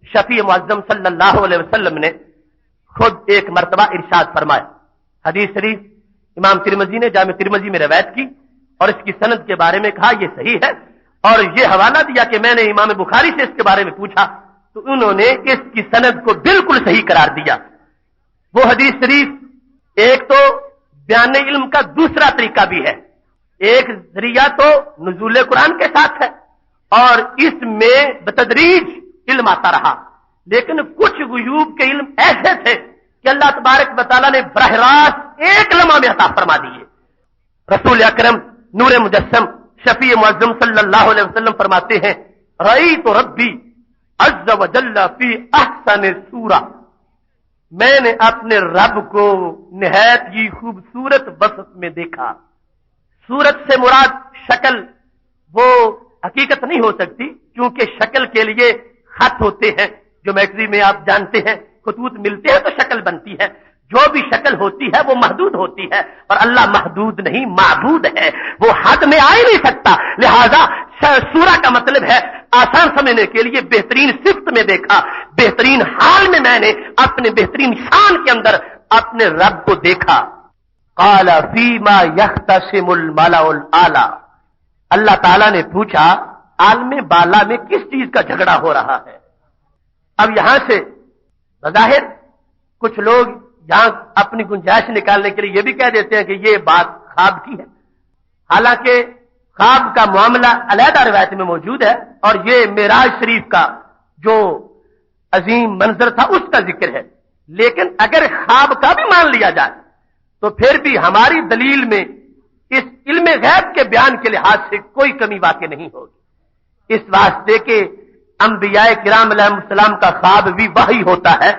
شفیع معظم صلی اللہ علیہ وسلم نے خود ایک مرتبہ ارشاد فرمایا. حدیث شریف امام ترمذی نے جامع ترمذی میں روایت کی اور اس کی سند کے بارے میں کہا یہ صحیح ہے، اور یہ حوالہ دیا کہ میں نے امام بخاری سے اس کے بارے میں پوچھا تو انہوں نے اس کی سند کو بالکل صحیح قرار دیا. وہ حدیث شریف ایک تو بیان علم کا دوسرا طریقہ بھی ہے. ایک ذریعہ تو نزول قرآن کے ساتھ ہے اور اس میں بتدریج علم آتا رہا، لیکن کچھ غیوب کے علم ایسے تھے کہ اللہ تبارک و تعالیٰ نے براہ راست ایک لمحہ میں عطا فرما دیے. رسول اکرم نور مجسم شفیع معظم صلی اللہ علیہ وسلم فرماتے ہیں رأیت ربی عز و جل فی احسن سورہ، میں نے اپنے رب کو نہایت ہی خوبصورت وصف میں دیکھا. صورت سے مراد شکل، وہ حقیقت نہیں ہو سکتی کیونکہ شکل کے لیے خط ہوتے ہیں جو میگزین میں آپ جانتے ہیں خطوط ملتے ہیں تو شکل بنتی ہے. جو بھی شکل ہوتی ہے وہ محدود ہوتی ہے اور اللہ محدود نہیں معبود ہے، وہ حد میں آ ہی نہیں سکتا. لہذا سورہ کا مطلب ہے آسان سمجھنے کے لیے بہترین صفت میں دیکھا، بہترین حال میں میں نے اپنے بہترین شان کے اندر اپنے رب کو دیکھا. قال فیما یختصم الملأ الاعلی، اللہ تعالیٰ نے پوچھا عالم بالا میں کس چیز کا جھگڑا ہو رہا ہے. اب یہاں سے بظاہر کچھ لوگ یہاں اپنی گنجائش نکالنے کے لیے یہ بھی کہہ دیتے ہیں کہ یہ بات خواب کی ہے، حالانکہ خواب کا معاملہ علیحدہ روایت میں موجود ہے اور یہ معراج شریف کا جو عظیم منظر تھا اس کا ذکر ہے. لیکن اگر خواب کا بھی مان لیا جائے تو پھر بھی ہماری دلیل میں اس علم غیب کے بیان کے لحاظ سے کوئی کمی واقع نہیں ہوگی، اس واسطے کہ انبیاء کرام علیہ السلام کا خواب بھی وحی ہوتا ہے،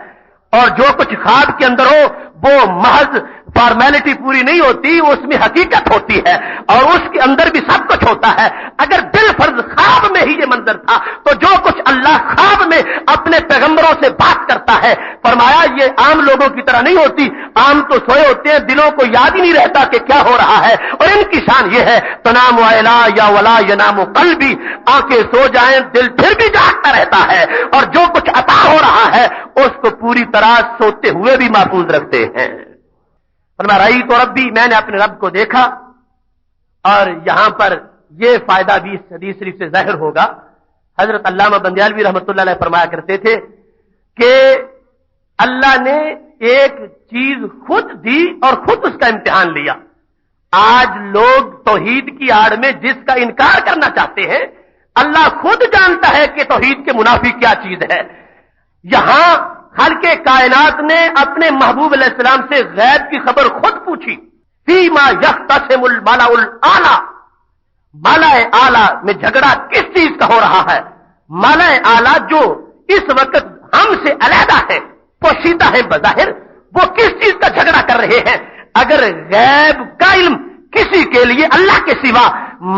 اور جو کچھ خواب کے اندر ہو وہ محض فارمیلٹی پوری نہیں ہوتی، اس میں حقیقت ہوتی ہے اور اس کے اندر بھی سب کچھ ہوتا ہے. اگر بالفرض خواب میں ہی یہ منظر تھا تو جو کچھ اللہ خواب میں اپنے پیغمبروں سے بات کرتا ہے، فرمایا یہ عام لوگوں کی طرح نہیں ہوتی. عام تو سوئے ہوتے ہیں، دلوں کو یاد ہی نہیں رہتا کہ کیا ہو رہا ہے، اور ان کی شان یہ ہے تنام ولا یا ولا ینام قلبی، آنکھیں سو جائیں دل پھر بھی جاگتا رہتا ہے، اور جو کچھ عطا ہو رہا ہے اس کو پوری طرح سوتے ہوئے بھی محفوظ رکھتے ہیں. فرمایا رأیت تو ربی، میں نے اپنے رب کو دیکھا. اور یہاں پر یہ فائدہ بھی اس حدیث شریف سے ظاہر ہوگا. حضرت علامہ بندیالوی رحمۃ اللہ علیہ فرمایا کرتے تھے کہ اللہ نے ایک چیز خود دی اور خود اس کا امتحان لیا. آج لوگ توحید کی آڑ میں جس کا انکار کرنا چاہتے ہیں، اللہ خود جانتا ہے کہ توحید کے منافی کیا چیز ہے. یہاں خالق کائنات نے اپنے محبوب علیہ السلام سے غیب کی خبر خود پوچھی. فیما یختصم الملأ الاعلی، ملأ اعلی میں جھگڑا کس چیز کا ہو رہا ہے؟ ملأ اعلی جو اس وقت ہم سے علیحدہ ہے، پوشیدہ ہے بظاہر، وہ کس چیز کا جھگڑا کر رہے ہیں؟ اگر غیب کا علم کسی کے لیے اللہ کے سوا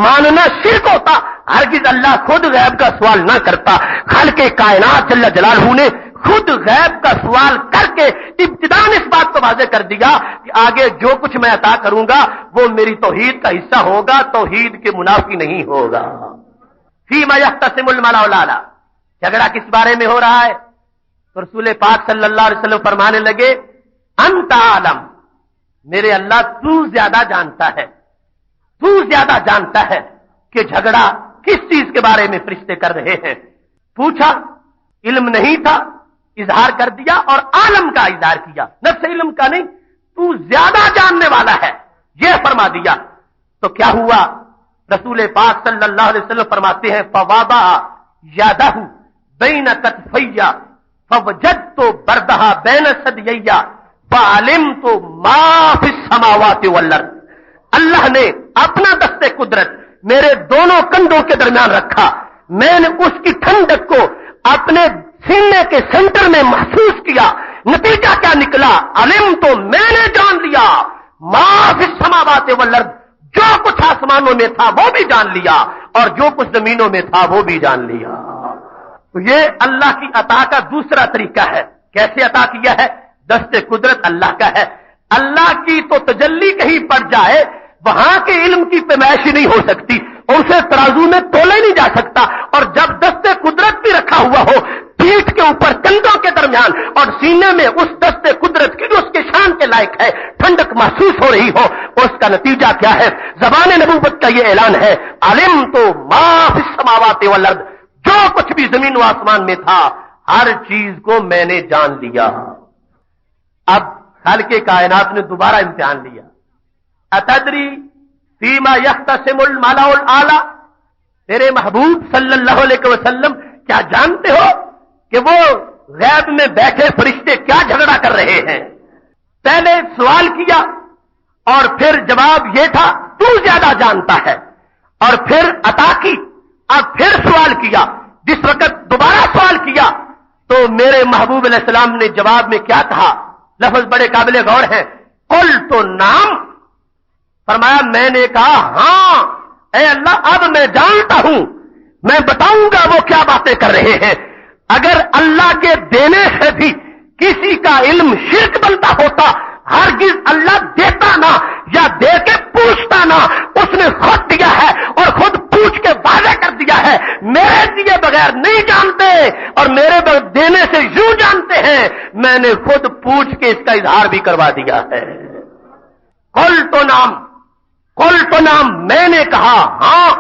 ماننا شرک ہوتا، ہرگز اللہ خود غیب کا سوال نہ کرتا. خالق کائنات جل جلالہ نے خود غیب کا سوال کر کے ابتداءً اس بات کو واضح کر دیا کہ آگے جو کچھ میں عطا کروں گا وہ میری توحید کا حصہ ہوگا، توحید کے منافی نہیں ہوگا. فیما یختصم الملأ الاعلی، جھگڑا کس بارے میں ہو رہا ہے؟ تو رسول پاک صلی اللہ علیہ وسلم فرمانے لگے انت عالم، میرے اللہ تو زیادہ جانتا ہے، تو زیادہ جانتا ہے کہ جھگڑا کس چیز کے بارے میں فرشتے کر رہے ہیں. پوچھا، علم نہیں تھا، اظہار کر دیا اور عالم کا اظہار کیا، نفس علم کا نہیں، تو زیادہ جاننے والا ہے یہ فرما دیا. تو کیا ہوا؟ رسول پاک صلی اللہ علیہ وسلم فرماتے ہیں فوضع یدہ بین کتفی فوجدت بردہا بین ثدیی فعلمت ما فی السماوات والارض. اللہ نے اپنا دست قدرت میرے دونوں کندھوں کے درمیان رکھا، میں نے اس کی ٹھنڈک کو اپنے سینے کے سینٹر میں محسوس کیا. نتیجہ کیا نکلا؟ علم تو میں نے جان لیا، ما فی السماوات والارض، جو کچھ آسمانوں میں تھا وہ بھی جان لیا اور جو کچھ زمینوں میں تھا وہ بھی جان لیا. تو یہ اللہ کی عطا کا دوسرا طریقہ ہے. کیسے عطا کیا ہے؟ دست قدرت اللہ کا ہے. اللہ کی تو تجلی کہیں پڑ جائے وہاں کے علم کی پیمائشی نہیں ہو سکتی، اسے ترازو میں تولا نہیں جا سکتا. اور جب دست قدرت بھی رکھا ہوا ہو پیٹھ کے اوپر کندھوں کے درمیان اور سینے میں اس دست قدرت کی جو اس کے شان کے لائق ہے ٹھنڈک محسوس ہو رہی ہو، اس کا نتیجہ کیا ہے؟ زبان نبوت کا یہ اعلان ہے علم تو ما فی السماوات والارض، جو کچھ بھی زمین و آسمان میں تھا ہر چیز کو میں نے جان لیا. اب خالق کائنات نے دوبارہ امتحان لیا. اتدری فیما یختصم الملأ الاعلی، تیرے محبوب صلی اللہ علیہ وسلم کیا جانتے ہو کہ وہ غیب میں بیٹھے فرشتے کیا جھگڑا کر رہے ہیں؟ پہلے سوال کیا اور پھر جواب یہ تھا تو زیادہ جانتا ہے، اور پھر عطا کی، اب پھر سوال کیا. جس وقت دوبارہ سوال کیا تو میرے محبوب علیہ السلام نے جواب میں کیا کہا؟ لفظ بڑے قابل غور ہیں. قلت نعم، فرمایا میں نے کہا ہاں اے اللہ اب میں جانتا ہوں، میں بتاؤں گا وہ کیا باتیں کر رہے ہیں. اگر اللہ کے دینے سے بھی کسی کا علم شرک بنتا ہوتا ہرگز اللہ دیتا نہ یا دے کے پوچھتا نہ. اس نے خود دیا ہے اور خود پوچھ کے واضح کر دیا ہے میرے دیے بغیر نہیں جانتے اور میرے دینے سے یوں جانتے ہیں. میں نے خود پوچھ کے اس کا اظہار بھی کروا دیا ہے. قل تو نام میں نے کہا ہاں.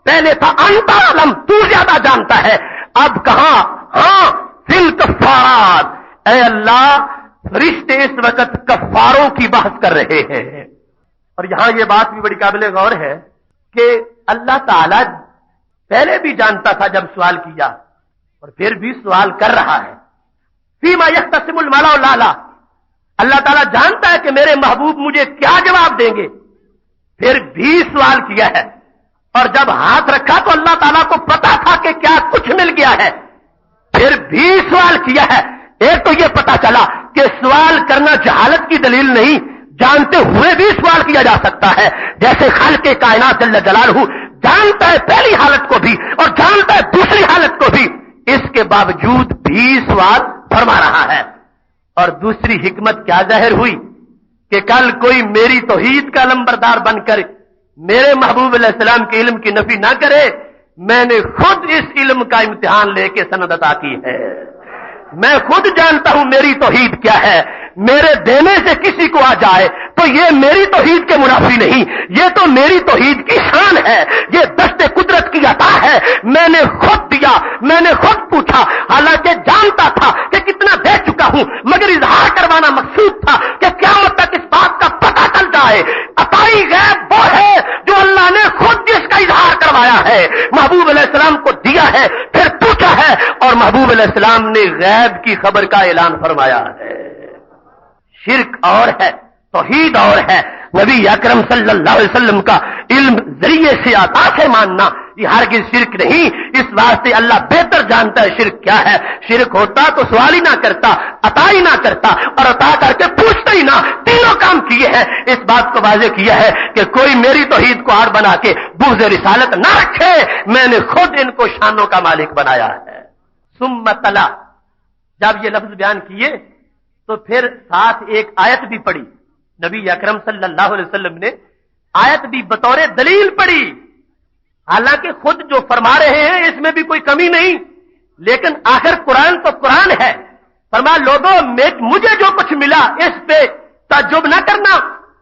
پہلے تھا انت عالم، تو زیادہ جانتا ہے. اب کہا ہاں فی الکفارات، اے اللہ فرشتے اس وقت کفاروں کی بحث کر رہے ہیں. اور یہاں یہ بات بھی بڑی قابل غور ہے کہ اللہ تعالی پہلے بھی جانتا تھا جب سوال کیا اور پھر بھی سوال کر رہا ہے. فیما یختصم الملا لالا، اللہ تعالیٰ جانتا ہے کہ میرے محبوب مجھے کیا جواب دیں گے، پھر بھی سوال کیا ہے. اور جب ہاتھ رکھا تو اللہ تعالیٰ کو پتا تھا کہ کیا کچھ مل گیا ہے، پھر بھی سوال کیا ہے. ایک تو یہ پتا چلا کہ سوال کرنا جہالت کی دلیل نہیں، جانتے ہوئے بھی سوال کیا جا سکتا ہے. جیسے خالق کائنات جل جلالہ جانتا ہے پہلی حالت کو بھی اور جانتا ہے دوسری حالت کو بھی، اس کے باوجود بھی سوال فرما رہا ہے. اور دوسری حکمت کیا ظاہر ہوئی کہ کل کوئی میری توحید کا لمبردار بن کر میرے محبوب علیہ السلام کے علم کی نفی نہ کرے. میں نے خود اس علم کا امتحان لے کے سند عطا کی ہے. میں خود جانتا ہوں میری توحید کیا ہے. میرے دینے سے کسی کو آ جائے تو یہ میری توحید کے منافی نہیں، یہ تو میری توحید کی شان ہے، یہ دست قدرت کی عطا ہے. میں نے خود دیا، میں نے خود پوچھا، حالانکہ جانتا تھا کہ کتنا دے چکا ہوں، مگر اظہار کروانا مقصود تھا کہ قیامت تک اس بات کا پتہ چل جائے. عطائی غیب وہ ہے جو اللہ نے خود جس کا اظہار کروایا ہے، محبوب علیہ السلام کو دیا ہے، پھر پوچھا ہے اور محبوب علیہ السلام نے غیب کی خبر کا اعلان فرمایا ہے. شرک اور ہے، توحید اور ہے. نبی اکرم صلی اللہ علیہ وسلم کا علم ذریعے سے عطا سے ماننا یہ ہرگز شرک نہیں. اس واسطے اللہ بہتر جانتا ہے شرک کیا ہے. شرک ہوتا تو سوال ہی نہ کرتا، عطا ہی نہ کرتا اور عطا کر کے پوچھتا ہی نہ. تینوں کام کیے ہیں. اس بات کو واضح کیا ہے کہ کوئی میری توحید کو آڑ بنا کے بغض رسالت نہ رکھے. میں نے خود ان کو شانوں کا مالک بنایا ہے. ثم تلا، جب یہ لفظ بیان کیے تو پھر ساتھ ایک آیت بھی پڑھی. نبی اکرم صلی اللہ علیہ وسلم نے آیت بھی بطور دلیل پڑھی. حالانکہ خود جو فرما رہے ہیں اس میں بھی کوئی کمی نہیں، لیکن آخر قرآن تو قرآن ہے. فرما لوگوں مجھے جو کچھ ملا اس پہ تعجب نہ کرنا.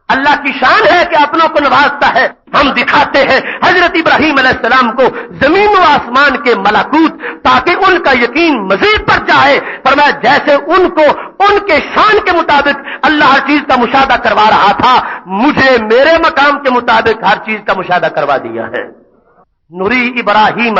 اللہ کی شان ہے کہ اپنوں کو نوازتا ہے. ہم دکھاتے ہیں حضرت ابراہیم علیہ السلام کو زمین و آسمان کے ملکوت تاکہ ان کا یقین مزید بڑھ جائے. فرمایا جیسے ان کو ان کے شان کے مطابق اللہ ہر چیز کا مشاہدہ کروا رہا تھا، مجھے میرے مقام کے مطابق ہر چیز کا مشاہدہ کروا دیا ہے. نوری ابراہیم،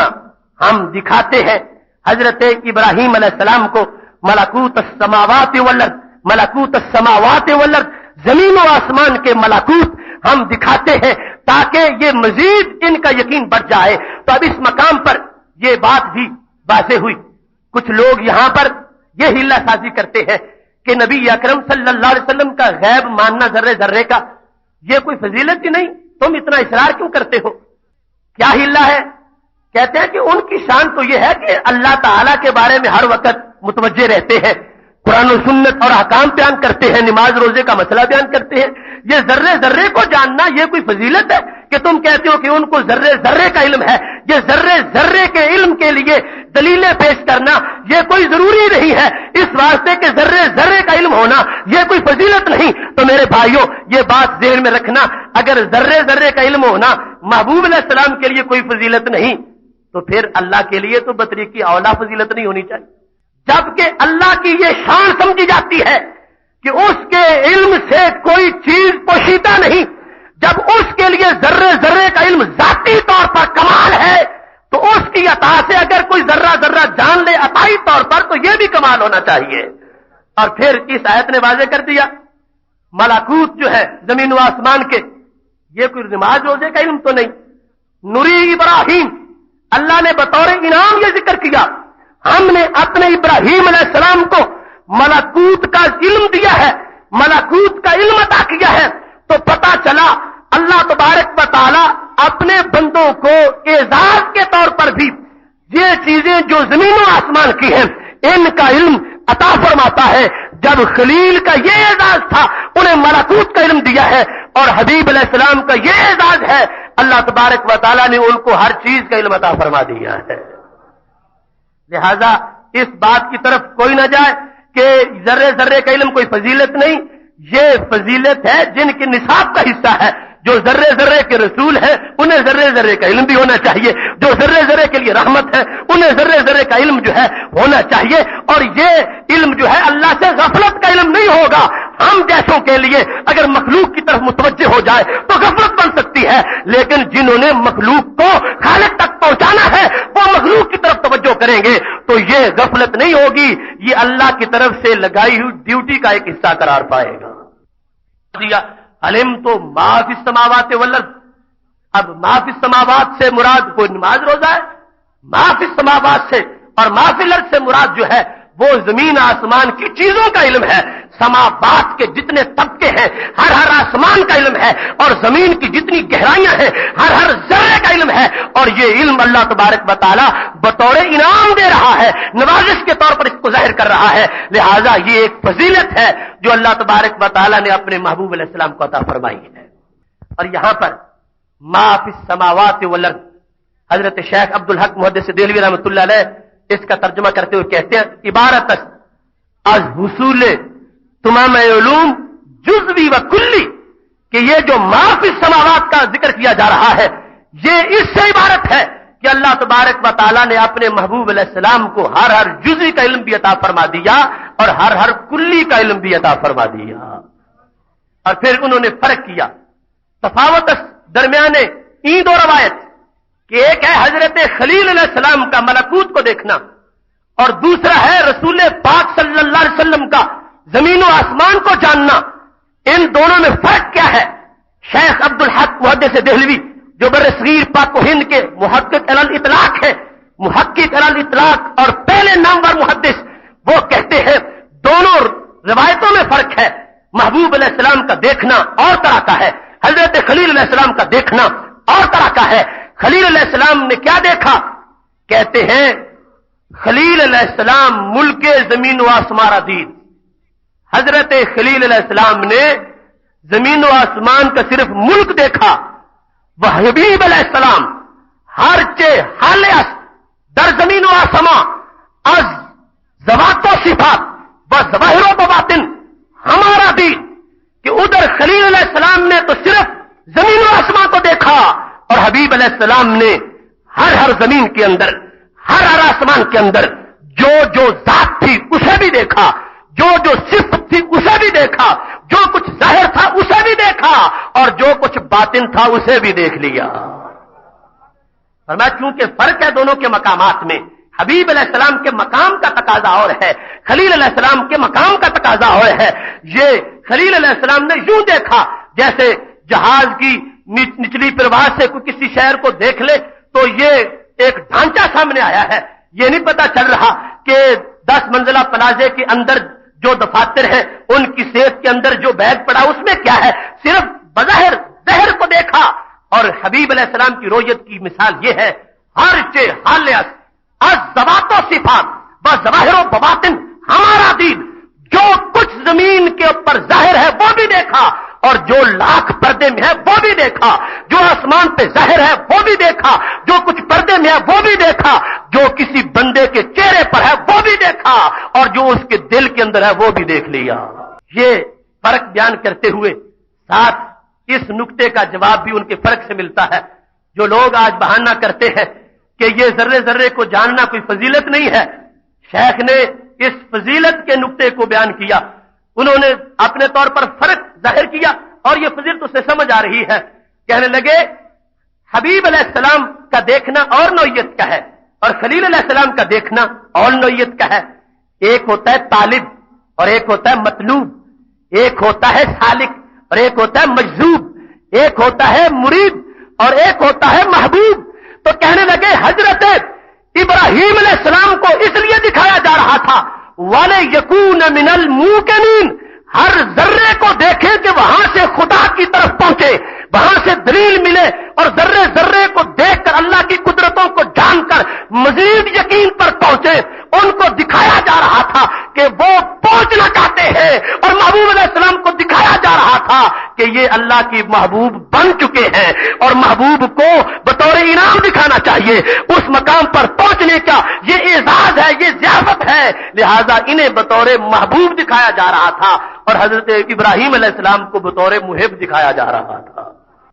ہم دکھاتے ہیں حضرت ابراہیم علیہ السلام کو ملکوت السماوات والارض، ملکوت السماوات والارض، زمین و آسمان کے ملکوت ہم دکھاتے ہیں تاکہ یہ مزید ان کا یقین بڑھ جائے. تو اب اس مقام پر یہ بات بھی واضح ہوئی. کچھ لوگ یہاں پر یہ ہلا سازی کرتے ہیں کہ نبی اکرم صلی اللہ علیہ وسلم کا غیب ماننا ذرے ذرے کا یہ کوئی فضیلت ہی نہیں، تم اتنا اصرار کیوں کرتے ہو؟ کیا ہلا ہے؟ کہتے ہیں کہ ان کی شان تو یہ ہے کہ اللہ تعالیٰ کے بارے میں ہر وقت متوجہ رہتے ہیں، قرآن و سنت اور احکام بیان کرتے ہیں، نماز روزے کا مسئلہ بیان کرتے ہیں. یہ ذرے ذرے کو جاننا یہ کوئی فضیلت ہے کہ تم کہتے ہو کہ ان کو ذرے ذرے کا علم ہے؟ یہ ذرے ذرے کے علم کے لیے دلیلیں پیش کرنا یہ کوئی ضروری نہیں ہے، اس واسطے کہ ذرے ذرے کا علم ہونا یہ کوئی فضیلت نہیں. تو میرے بھائیوں یہ بات ذہن میں رکھنا، اگر ذرے ذرے کا علم ہونا محبوب علیہ السلام کے لیے کوئی فضیلت نہیں تو پھر اللہ کے لیے تو بطریقی اولا فضیلت نہیں ہونی چاہیے. جبکہ اللہ کی یہ شان سمجھی جاتی ہے کہ اس کے علم سے کوئی چیز پوشیدہ نہیں. جب اس کے لیے ذرے ذرے کا علم ذاتی طور پر کمال ہے تو اس کی عطا سے اگر کوئی ذرہ ذرہ جان لے عطائی طور پر تو یہ بھی کمال ہونا چاہیے. اور پھر اس آیت نے واضح کر دیا ملکوت جو ہے زمین و آسمان کے، یہ کوئی نماز روزے کا علم تو نہیں. نوری ابراہیم، اللہ نے بطور انعام یہ ذکر کیا ہم نے اپنے ابراہیم علیہ السلام کو ملکوت کا علم دیا ہے، ملکوت کا علم عطا کیا ہے. تو پتا چلا اللہ تبارک و تعالی اپنے بندوں کو اعزاز کے طور پر بھی یہ چیزیں جو زمین و آسمان کی ہیں ان کا علم عطا فرماتا ہے. جب خلیل کا یہ اعزاز تھا انہیں ملکوت کا علم دیا ہے، اور حبیب علیہ السلام کا یہ اعزاز ہے اللہ تبارک و تعالی نے ان کو ہر چیز کا علم عطا فرما دیا ہے. لہذا اس بات کی طرف کوئی نہ جائے کہ ذرے ذرے کا علم کوئی فضیلت نہیں. یہ فضیلت ہے جن کے نصاب کا حصہ ہے. جو ذرے ذرے کے رسول ہیں انہیں ذرے ذرے کا علم بھی ہونا چاہیے، جو ذرے ذرے کے لیے رحمت ہے انہیں ذرے ذرے کا علم جو ہے ہونا چاہیے، اور یہ علم جو ہے اللہ سے غفلت کا علم نہیں ہوگا۔ ہم جیسوں کے لیے اگر مخلوق کی طرف متوجہ ہو جائے تو غفلت بن سکتی ہے، لیکن جنہوں نے مخلوق کو خالق تک پہنچانا ہے وہ مخلوق کی طرف توجہ کریں گے تو یہ غفلت نہیں ہوگی، یہ اللہ کی طرف سے لگائی ہوئی ڈیوٹی کا ایک حصہ قرار پائے گا۔ علم تو ما فی السماوات والارض، اب ما فی السماوات سے مراد کوئی نماز روزہ ہے، ما فی السماوات سے اور ما فی الارض سے مراد جو ہے وہ زمین آسمان کی چیزوں کا علم ہے۔ سماوات کے جتنے طبقے ہیں ہر ہر آسمان کا علم ہے، اور زمین کی جتنی گہرائیاں ہیں ہر ہر ذرے کا علم ہے، اور یہ علم اللہ تبارک و تعالی بطور انعام دے رہا ہے، نوازش کے طور پر اس کو ظاہر کر رہا ہے، لہذا یہ ایک فضیلت ہے جو اللہ تبارک و تعالی نے اپنے محبوب علیہ السلام کو عطا فرمائی ہے۔ اور یہاں پر ما فی السماوات والارض، حضرت شیخ عبدالحق محدث دہلوی رحمۃ اللہ علیہ اس کا ترجمہ کرتے ہوئے کہتے ہیں عبارت از حصول تمام علوم جزوی و کلی، کہ یہ جو ما فی السماوات کا ذکر کیا جا رہا ہے یہ اس سے عبارت ہے کہ اللہ تبارک و تعالیٰ نے اپنے محبوب علیہ السلام کو ہر ہر جزوی کا علم بھی عطا فرما دیا اور ہر ہر کلی کا علم بھی عطا فرما دیا۔ اور پھر انہوں نے فرق کیا، تفاوت درمیان این دو روایت کہ ایک ہے حضرت خلیل علیہ السلام کا ملکوت کو دیکھنا، اور دوسرا ہے رسول پاک صلی اللہ علیہ وسلم کا زمین و آسمان کو جاننا۔ ان دونوں میں فرق کیا ہے؟ شیخ عبدالحق محدث دہلوی جو برصغیر پاک و ہند کے محقق علی الاطلاق ہے، محقق علی الاطلاق اور پہلے نامور محدث، وہ کہتے ہیں دونوں روایتوں میں فرق ہے۔ محبوب علیہ السلام کا دیکھنا اور طرح کا ہے، حضرت خلیل علیہ السلام کا دیکھنا اور طرح کا ہے۔ خلیل علیہ السلام نے کیا دیکھا؟ کہتے ہیں خلیل علیہ السلام ملک زمین و آسمان دید، حضرت خلیل علیہ السلام نے زمین و آسمان کا صرف ملک دیکھا، وہ حبیب علیہ السلام ہر چے حالیس در زمین و آسمان از ذوات و صفات و ظواہر و بواطن ہمارا دین، کہ ادھر خلیل علیہ السلام نے تو صرف زمین و آسمان کو دیکھا اور حبیب علیہ السلام نے ہر ہر زمین کے اندر ہر ہر آسمان کے اندر جو جو ذات تھی اسے بھی دیکھا، جو جو صفت تھی اسے بھی دیکھا، جو کچھ ظاہر تھا اسے بھی دیکھا اور جو کچھ باطن تھا اسے بھی دیکھ لیا۔ فرمایا چونکہ فرق ہے دونوں کے مقامات میں، حبیب علیہ السلام کے مقام کا تقاضا اور ہے، خلیل علیہ السلام کے مقام کا تقاضا اور ہے۔ یہ خلیل علیہ السلام نے یوں دیکھا جیسے جہاز کی نچلی پرواز سے کوئی کسی شہر کو دیکھ لے تو یہ ایک ڈھانچہ سامنے آیا ہے، یہ نہیں پتا چل رہا کہ 10 منزلہ پلازے کے اندر جو دفاتر ہیں ان کی صحت کے اندر جو بیگ پڑا اس میں کیا ہے، صرف بظاہر ظہر کو دیکھا۔ اور حبیب علیہ السلام کی رویت کی مثال یہ ہے، ہر چے حالیس از ذوات و صفات و ظواہر و بواطن ہمارا دین، جو کچھ زمین کے اوپر ظاہر ہے وہ بھی دیکھا اور جو لاکھ پردے میں ہے وہ بھی دیکھا، جو آسمان پہ ظاہر ہے وہ بھی دیکھا، جو کچھ پردے میں ہے وہ بھی دیکھا، جو کسی بندے کے چہرے پر ہے وہ بھی دیکھا اور جو اس کے دل کے اندر ہے وہ بھی دیکھ لیا۔ یہ فرق بیان کرتے ہوئے ساتھ اس نکتے کا جواب بھی ان کے فرق سے ملتا ہے۔ جو لوگ آج بہانہ کرتے ہیں کہ یہ ذرے ذرے کو جاننا کوئی فضیلت نہیں ہے، شیخ نے اس فضیلت کے نکتے کو بیان کیا، انہوں نے اپنے طور پر فرق ظاہر کیا اور یہ فضیلت اسے سمجھ آ رہی ہے۔ کہنے لگے حبیب علیہ السلام کا دیکھنا اور نوعیت کا ہے اور خلیل علیہ السلام کا دیکھنا اور نوعیت کا ہے۔ ایک ہوتا ہے طالب اور ایک ہوتا ہے مطلوب، ایک ہوتا ہے سالک اور ایک ہوتا ہے مجذوب، ایک ہوتا ہے مرید اور ایک ہوتا ہے محبوب۔ تو کہنے لگے حضرت ابراہیم علیہ السلام کو اس لیے دکھایا جا رہا تھا وَلَيَكُونَ مِنَ الْمُوقِنِينَ، ہر ذرے کو دیکھیں کہ وہاں سے خدا کی طرف پہنچے، وہاں سے دلیل ملے اور ذرے ذرے کو دیکھ کر اللہ کی قدرتوں کو جان کر مزید یقین پر پہنچے۔ ان کو دکھایا جا رہا تھا کہ وہ پہنچنا چاہتے ہیں اور محبوب علیہ السلام کو دکھایا جا رہا تھا کہ یہ اللہ کی محبوب بن چکے ہیں اور محبوب کو بطور انعام دکھانا چاہیے۔ اس مقام پر پہنچنے کا یہ اعزاز ہے، یہ ضیافت ہے، لہذا انہیں بطور محبوب دکھایا جا رہا تھا اور حضرت ابراہیم علیہ السلام کو بطور محب دکھایا جا رہا تھا۔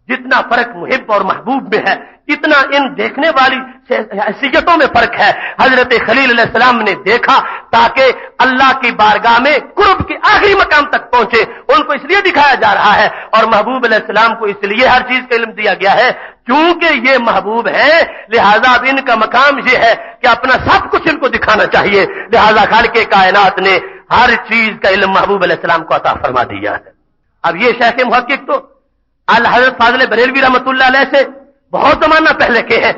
جتنا فرق محب اور محبوب میں ہے اتنا ان دیکھنے والی حیثیتوں میں فرق ہے۔ حضرت خلیل علیہ السلام نے دیکھا تاکہ اللہ کی بارگاہ میں قرب کے آخری مقام تک پہنچے، ان کو اس لیے دکھایا جا رہا ہے، اور محبوب علیہ السلام کو اس لیے ہر چیز کا علم دیا گیا ہے چونکہ یہ محبوب ہے، لہذا اب ان کا مقام یہ ہے کہ اپنا سب کچھ ان کو دکھانا چاہیے، لہذا خالق کائنات نے ہر چیز کا علم محبوب علیہ السلام کو عطا فرما دیا ہے۔ اب یہ شیخ محقق تو حضرت فاضل بریلوی رحمۃ اللہ علیہ سے بہت زمانہ پہلے کے ہیں،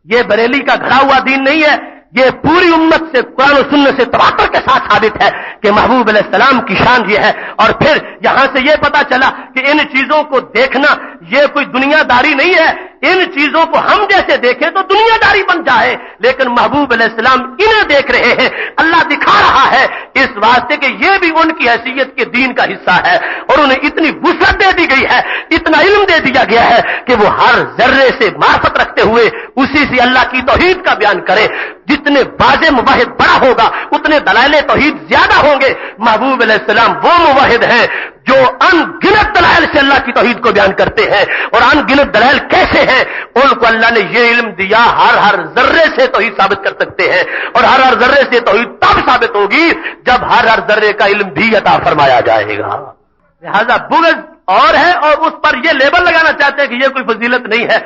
یہ بریلی کا گھڑا ہوا دین نہیں ہے، یہ پوری امت سے قرآن و سنت سے تواتر کے ساتھ ثابت ہے کہ محبوب علیہ السلام کی شان یہ ہے۔ اور پھر یہاں سے یہ پتا چلا کہ ان چیزوں کو دیکھنا یہ کوئی دنیا داری نہیں ہے، ان چیزوں کو ہم جیسے دیکھیں تو دنیا داری بن جائے، لیکن محبوب علیہ السلام انہیں دیکھ رہے ہیں، اللہ دکھا رہا ہے اس واسطے کہ یہ بھی ان کی حیثیت کے دین کا حصہ ہے، اور انہیں اتنی وسعت دے دی گئی ہے، اتنا علم دے دیا گیا ہے کہ وہ ہر ذرے سے معرفت رکھتے ہوئے اسی سے اللہ کی توحید کا بیان کرے۔ جتنے واضح موحد بڑا ہوگا اتنے دلائل توحید زیادہ ہوں گے۔ محبوب علیہ السلام وہ موحد ہیں جو ان گنت دلائل سے اللہ کی توحید کو بیان کرتے ہیں، اور ان گنت دلائل کیسے ہیں؟ ان کو اللہ نے یہ علم دیا ہر ذرے سے توحید ثابت کر سکتے ہیں، اور ہر ذرے سے توحید تب ثابت ہوگی جب ہر ذرے کا علم بھی عطا فرمایا جائے گا۔ لہذا بغض اور ہے، اور اس پر یہ لیبل لگانا چاہتے ہیں کہ یہ کوئی فضیلت نہیں ہے۔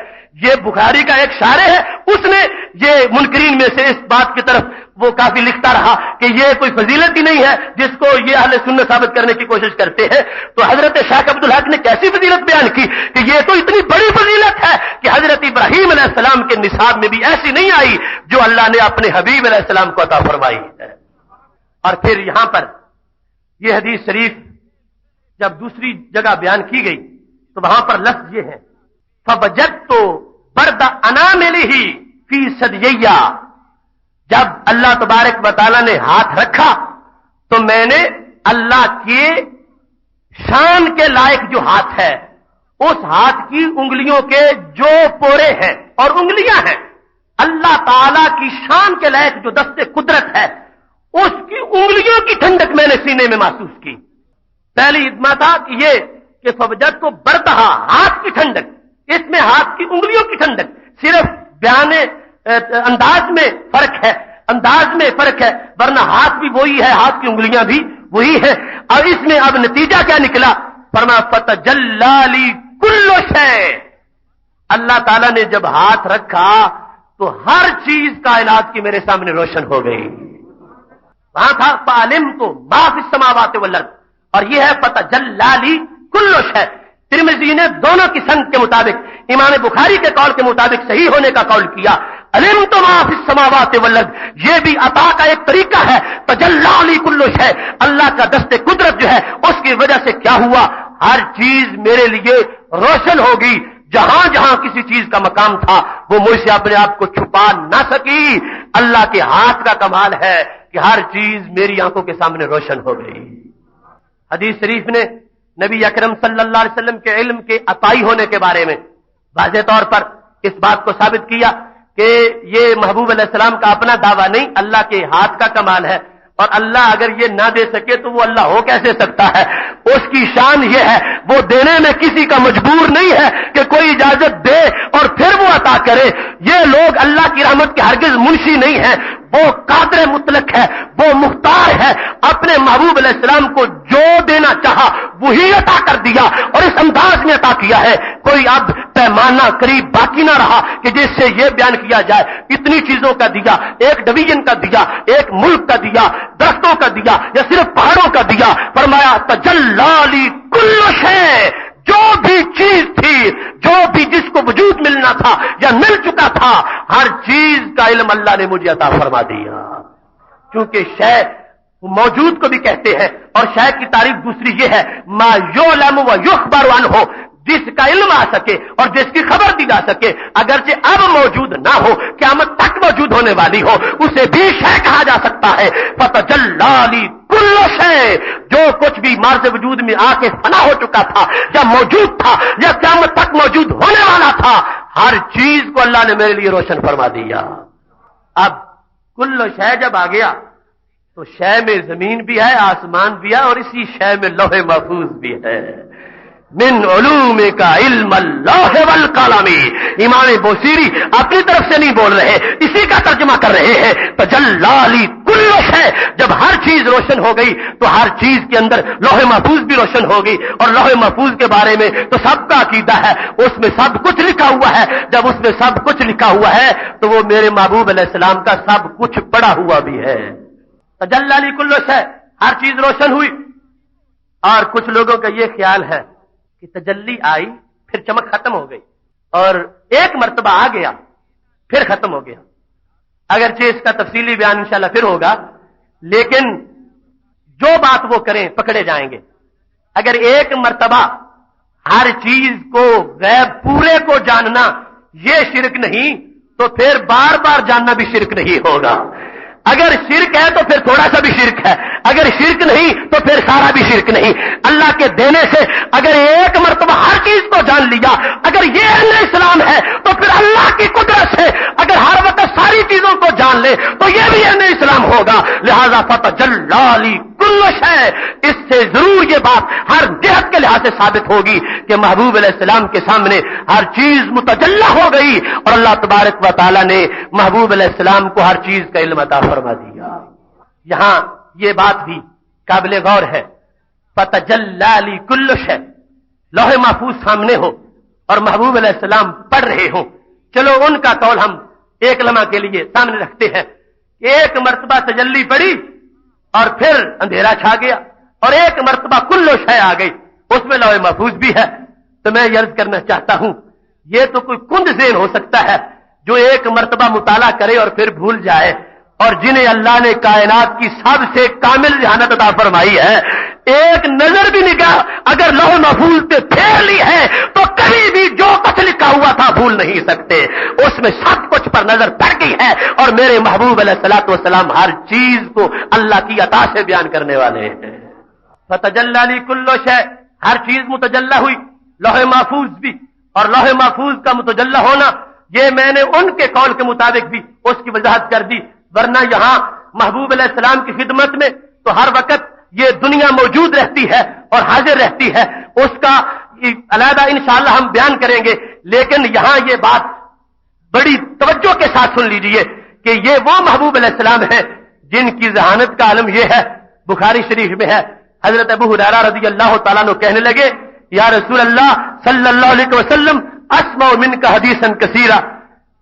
یہ بخاری کا ایک شارح ہے، اس نے یہ منکرین میں سے اس بات کی طرف وہ کافی لکھتا رہا کہ یہ کوئی فضیلت ہی نہیں ہے جس کو یہ اہل سنت ثابت کرنے کی کوشش کرتے ہیں۔ تو حضرت شیخ عبدالحق نے کیسی فضیلت بیان کی کہ یہ تو اتنی بڑی فضیلت ہے کہ حضرت ابراہیم علیہ السلام کے نصاب میں بھی ایسی نہیں آئی جو اللہ نے اپنے حبیب علیہ السلام کو عطا فرمائی ہے۔ اور پھر یہاں پر یہ حدیث شریف جب دوسری جگہ بیان کی گئی تو وہاں پر لفظ یہ ہے فَوَجَدْتُ بَرْدَ أَنَامِلِهِ فِي ثَدْيَيَّ، جب اللہ تبارک و تعالیٰ نے ہاتھ رکھا تو میں نے اللہ کے شان کے لائق جو ہاتھ ہے اس ہاتھ کی انگلیوں کے جو پورے ہیں اور انگلیاں ہیں، اللہ تعالی کی شان کے لائق جو دست قدرت ہے اس کی انگلیوں کی ٹھنڈک میں نے سینے میں محسوس کی۔ پہلی ادما تھا کہ یہ کہ فوجد کو بردہا ہاتھ کی ٹھنڈک، اس میں ہاتھ کی انگلیوں کی ٹھنڈک، صرف بیان انداز میں فرق ہے، انداز میں فرق ہے، ورنہ ہاتھ بھی وہی ہے، ہاتھ کی انگلیاں بھی وہی ہیں۔ اور اس میں اب نتیجہ کیا نکلا؟ فرمایا فتجلی لی کل شیء، اللہ تعالیٰ نے جب ہاتھ رکھا تو ہر چیز کائنات کی میرے سامنے روشن ہو گئی۔ وہاں تھا فعلمت ما فی السماوات والارض، اور یہ ہے فتجلی لی کل شیء۔ ترمذی نے دونوں کی سند کے مطابق امام بخاری کے قول کے مطابق صحیح ہونے کا قول کیا، علمت ما فی السماوات والارض، یہ بھی عطا کا ایک طریقہ ہے۔ تجلی لی کل شیء، اللہ کا دست قدرت جو ہے اس کی وجہ سے کیا ہوا، ہر چیز میرے لیے روشن ہوگی۔ جہاں جہاں کسی چیز کا مقام تھا وہ مجھ سے اپنے آپ کو چھپا نہ سکی۔ اللہ کے ہاتھ کا کمال ہے کہ ہر چیز میری آنکھوں کے سامنے روشن ہو گئی۔ حدیث شریف نے نبی اکرم صلی اللہ علیہ وسلم کے علم کے عطائی ہونے کے بارے میں واضح طور پر اس بات کو ثابت کیا کہ یہ محبوب علیہ السلام کا اپنا دعویٰ نہیں، اللہ کے ہاتھ کا کمال ہے، اور اللہ اگر یہ نہ دے سکے تو وہ اللہ ہو کیسے سکتا ہے؟ اس کی شان یہ ہے وہ دینے میں کسی کا مجبور نہیں ہے کہ کوئی اجازت دے اور پھر وہ عطا کرے۔ یہ لوگ اللہ کی رحمت کے ہرگز منشی نہیں ہیں، وہ قادر مطلق ہے، وہ مختار ہے، اپنے محبوب علیہ السلام کو جو دینا چاہا وہی عطا کر دیا، اور اس انداز میں عطا کیا ہے۔ کوئی اب پیمانہ قریب باقی نہ رہا کہ جس سے یہ بیان کیا جائے اتنی چیزوں کا دیا، ایک ڈویژن کا دیا، ایک ملک کا دیا، درختوں کا دیا، یا صرف پہاڑوں کا دیا۔ فرمایا تجلی لی کل شیء، جو بھی چیز تھی، جو بھی جس کو وجود ملنا تھا یا مل چکا تھا، ہر چیز کا علم اللہ نے مجھے عطا فرما دیا۔ کیونکہ شے موجود کو بھی کہتے ہیں، اور شے کی تعریف دوسری یہ ہے ما یعلم و یخبر عنہ، جس کا علم آ سکے اور جس کی خبر دی جا سکے، اگرچہ اب موجود نہ ہو، قیامت تک موجود ہونے والی ہو، اسے بھی شے کہا جا سکتا ہے۔ فتجلی لی کل شیء، جو کچھ بھی مارز وجود میں آ کے فنا ہو چکا تھا یا موجود تھا یا قیامت تک موجود ہونے والا تھا، ہر چیز کو اللہ نے میرے لیے روشن فرما دیا۔ اب کل شیء جب آ گیا تو شے میں زمین بھی ہے، آسمان بھی ہے، اور اسی شے میں لوح محفوظ بھی ہے۔ من علوم کا علم اللوح والقلم. امام بوصیری اپنی طرف سے نہیں بول رہے، اسی کا ترجمہ کر رہے ہیں. تجلی لی کل شے، جب ہر چیز روشن ہو گئی تو ہر چیز کے اندر لوح محفوظ بھی روشن ہو گئی. اور لوح محفوظ کے بارے میں تو سب کا عقیدہ ہے، اس میں سب کچھ لکھا ہوا ہے. جب اس میں سب کچھ لکھا ہوا ہے تو وہ میرے محبوب علیہ السلام کا سب کچھ پڑا ہوا بھی ہے. تجلی لی کل شے، ہر چیز روشن ہوئی. اور کچھ لوگوں کا یہ خیال ہے کہ تجلی آئی پھر چمک ختم ہو گئی، اور ایک مرتبہ آ گیا پھر ختم ہو گیا. اگرچہ اس کا تفصیلی بیان انشاءاللہ پھر ہوگا، لیکن جو بات وہ کریں پکڑے جائیں گے. اگر ایک مرتبہ ہر چیز کو غیب پورے کو جاننا یہ شرک نہیں تو پھر بار بار جاننا بھی شرک نہیں ہوگا. اگر شرک ہے تو پھر تھوڑا سا بھی شرک ہے، اگر شرک نہیں تو پھر سارا بھی شرک نہیں. اللہ کے دینے سے اگر ایک مرتبہ ہر چیز کو جان لیا، اگر یہ اہل اسلام ہے تو پھر اللہ کی قدرت سے اگر ہر وقت ساری چیزوں کو جان لے تو یہ بھی اہل اسلام ہوگا. لہذا فتجلی لی کل شے، اس سے ضرور یہ بات ہر جہت کے لحاظ سے ثابت ہوگی کہ محبوب علیہ السلام کے سامنے ہر چیز متجلی ہو گئی، اور اللہ تبارک و تعالی نے محبوب علیہ السلام کو ہر چیز کا علم عطا فرما دیا. یہاں یہ بات بھی قابل غور ہے. فتجلی لی کل شے، لوح محفوظ سامنے ہو اور محبوب علیہ السلام پڑھ رہے ہوں. چلو ان کا قول ہم ایک لمحہ کے لیے سامنے رکھتے ہیں کہ ایک مرتبہ تجلی پڑی اور پھر اندھیرا چھا گیا، اور ایک مرتبہ کل شے آ گئی، اس میں لوح محفوظ بھی ہے. تو میں یہ عرض کرنا چاہتا ہوں یہ تو کوئی کند ذہن ہو سکتا ہے جو ایک مرتبہ مطالعہ کرے اور پھر بھول جائے، اور جنہیں اللہ نے کائنات کی سب سے کامل ذہانت عطا فرمائی ہے، ایک نظر بھی نگاہ اگر لوح محفوظ پہ پھیر لی ہے تو کہیں بھی جو کچھ لکھا ہوا تھا بھول نہیں سکتے. اس میں سب کچھ پر نظر پڑ گئی ہے، اور میرے محبوب علیہ الصلوۃ والسلام ہر چیز کو اللہ کی عطا سے بیان کرنے والے ہیں. فتجلی لی کل شے، ہر چیز متجلی ہوئی، لوح محفوظ بھی. اور لوح محفوظ کا متجلی ہونا یہ میں نے ان کے قول کے مطابق بھی اس کی وضاحت کر دی. ورنہ یہاں محبوب علیہ السلام کی خدمت میں تو ہر وقت یہ دنیا موجود رہتی ہے اور حاضر رہتی ہے، اس کا علیحدہ انشاءاللہ ہم بیان کریں گے. لیکن یہاں یہ بات بڑی توجہ کے ساتھ سن لیجئے کہ یہ وہ محبوب علیہ السلام ہیں جن کی ذہانت کا عالم یہ ہے. بخاری شریف میں ہے، حضرت ابو ہریرہ رضی اللہ تعالیٰ عنہ کہنے لگے یا رسول اللہ صلی اللہ علیہ وسلم اسمع منک حدیثا کثیرا،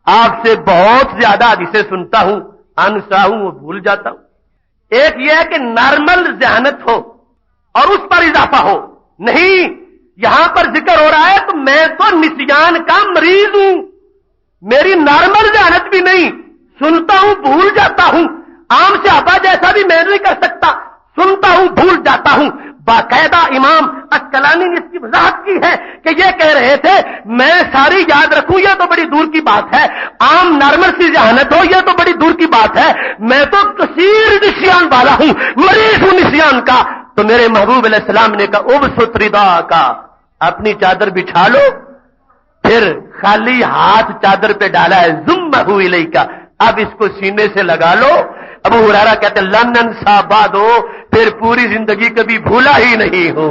آپ سے بہت زیادہ حدیثیں سنتا ہوں، انسا ہوں، وہ بھول جاتا ہوں. ایک یہ ہے کہ نارمل ذہانت ہو اور اس پر اضافہ ہو. نہیں، یہاں پر ذکر ہو رہا ہے تو میں تو نسیان کا مریض ہوں، میری نارمل ذہانت بھی نہیں، سنتا ہوں بھول جاتا ہوں. عام صحابہ جیسا بھی میں نہیں کر سکتا، سنتا ہوں بھول جاتا ہوں. باقاعدہ امام اسقلانی نے اس کی وضاحت کی ہے کہ یہ کہہ رہے تھے میں ساری یاد رکھوں یہ تو بڑی دور کی بات ہے، عام نارمل سی ذہانت ہو یہ تو بڑی دور کی بات ہے، میں تو کثیر نسیان والا ہوں، مریض ہوں نسیان کا. تو میرے محبوب علیہ السلام نے کہا ابسط ردا کا، اپنی چادر بچھا لو. پھر خالی ہاتھ چادر پہ ڈالا ہے، ضمہ الیکا، اب اس کو سینے سے لگا لو. ابو ہریرہ کہتے لنن ساباد ہو، پھر پوری زندگی کبھی بھولا ہی نہیں ہو.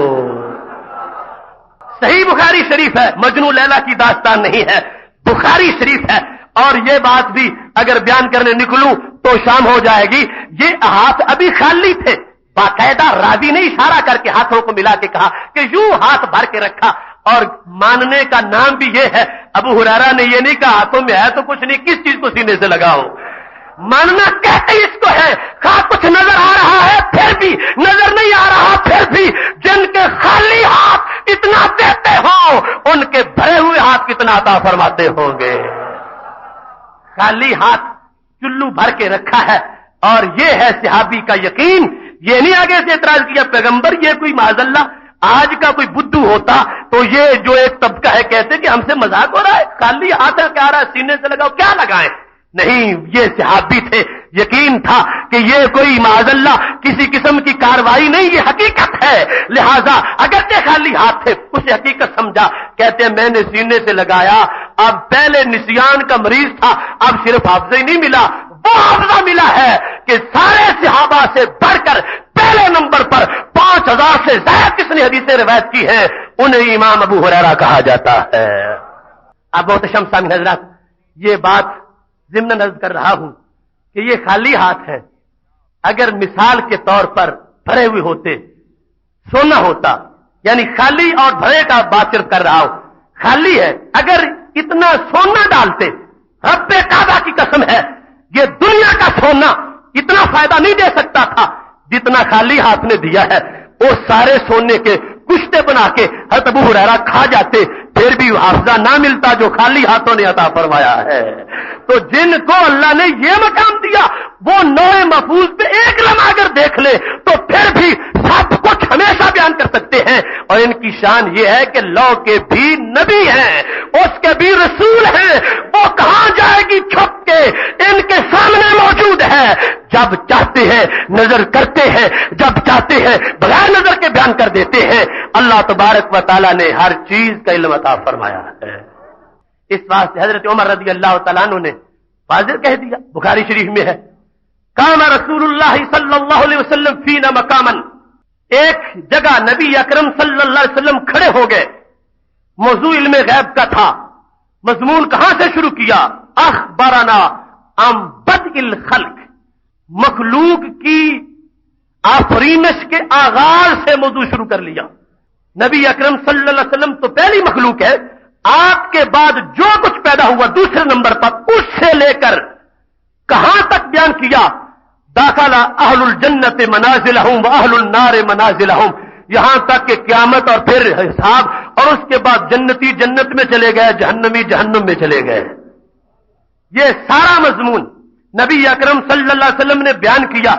صحیح بخاری شریف ہے، مجنو لیلا کی داستان نہیں ہے، بخاری شریف ہے. اور یہ بات بھی اگر بیان کرنے نکلوں تو شام ہو جائے گی. یہ ہاتھ ابھی خالی تھے، باقاعدہ راوی نے اشارہ کر کے ہاتھوں کو ملا کے کہا کہ یوں ہاتھ بھر کے رکھا. اور ماننے کا نام بھی یہ ہے، ابو ہریرہ نے یہ نہیں کہا ہاتھوں میں ہے تو کچھ نہیں، کس چیز کو سینے سے لگاؤ. ماننا کہتے اس کو ہے، کہا کچھ نظر آ رہا ہے پھر بھی، نظر نہیں آ رہا پھر بھی. جن کے خالی ہاتھ اتنا دیتے ہوں ان کے بھرے ہوئے ہاتھ کتنا عطا فرماتے ہوں گے. خالی ہاتھ چلو بھر کے رکھا ہے، اور یہ ہے صحابی کا یقین. یہ نہیں آگے سے اعتراض کیا پیغمبر یہ کوئی معاذ اللہ آج کا کوئی بدھو ہوتا تو یہ جو ایک طبقہ ہے کہتے کہ ہم سے مذاق ہو رہا ہے، خالی ہاتھ ہے کیا رہا ہے سینے سے لگاؤ، کیا لگائیں. نہیں، یہ صحابی تھے، یقین تھا کہ یہ کوئی معاذ اللہ کسی قسم کی کاروائی نہیں، یہ حقیقت ہے. لہذا اگرچہ خالی ہاتھ تھے اسے حقیقت سمجھا. کہتے ہیں میں نے سینے سے لگایا. اب پہلے نسیان کا مریض تھا، اب صرف حافظہ ہی نہیں ملا، وہ حافظہ ملا ہے کہ سارے صحابہ سے بڑھ کر پہلے نمبر پر 5000 سے زائد کس نے حدیثیں روایت کی ہیں انہیں امام ابو ہریرہ کہا جاتا ہے۔ اب محتشم سامعین حضرات، یہ بات ضمن عرض کر رہا ہوں کہ یہ خالی ہاتھ ہے، اگر مثال کے طور پر بھرے ہوئے ہوتے، سونا ہوتا، یعنی خالی اور بھرے کا بات صرف کر رہا ہوں، خالی ہے، اگر اتنا سونا ڈالتے، رب کعبہ کی قسم ہے یہ دنیا کا سونا اتنا فائدہ نہیں دے سکتا تھا جتنا خالی ہاتھ نے دیا ہے۔ وہ سارے سونے کے کشتے بنا کے حضرت ابو ہریرہ کھا جاتے، پھر بھی حافظہ نہ ملتا جو خالی ہاتھوں نے عطا فرمایا ہے۔ تو جن کو اللہ نے یہ مقام دیا وہ نوع محفوظ پہ ایک لمحہ اگر دیکھ لے تو پھر بھی سب کچھ ہمیشہ بیان کر سکتے ہیں، اور ان کی شان یہ ہے کہ لو کے بھی نبی ہیں، اس کے بھی رسول ہیں، وہ کہاں جائے گی چھپ کے، ان کے سامنے موجود ہے، جب چاہتے ہیں نظر کرتے ہیں، جب چاہتے ہیں بغیر نظر کے بیان کر دیتے ہیں۔ اللہ تبارک و تعالیٰ نے ہر چیز کا علم عطا فرمایا ہے۔ اس واسطے حضرت عمر رضی اللہ تعالیٰ عنہ نے واضح کہہ دیا، بخاری شریف میں ہے، کان رسول اللہ صلی اللہ علیہ وسلم فینا مقامن، ایک جگہ نبی اکرم صلی اللہ علیہ وسلم کھڑے ہو گئے، موضوع علم غیب کا تھا، مضمون کہاں سے شروع کیا؟ اخبرنا عن بدء الخلق، مخلوق کی آفرینش کے آغاز سے موضوع شروع کر لیا۔ نبی اکرم صلی اللہ علیہ وسلم تو پہلی مخلوق ہے، آپ کے بعد جو کچھ پیدا ہوا دوسرے نمبر پر، اس سے لے کر کہاں تک بیان کیا؟ داخل اہل الجنت منازلہم واہل النار منازلہم، یہاں تک کہ قیامت اور پھر حساب، اور اس کے بعد جنتی جنت میں چلے گئے، جہنمی جہنم میں چلے گئے۔ یہ سارا مضمون نبی اکرم صلی اللہ علیہ وسلم نے بیان کیا،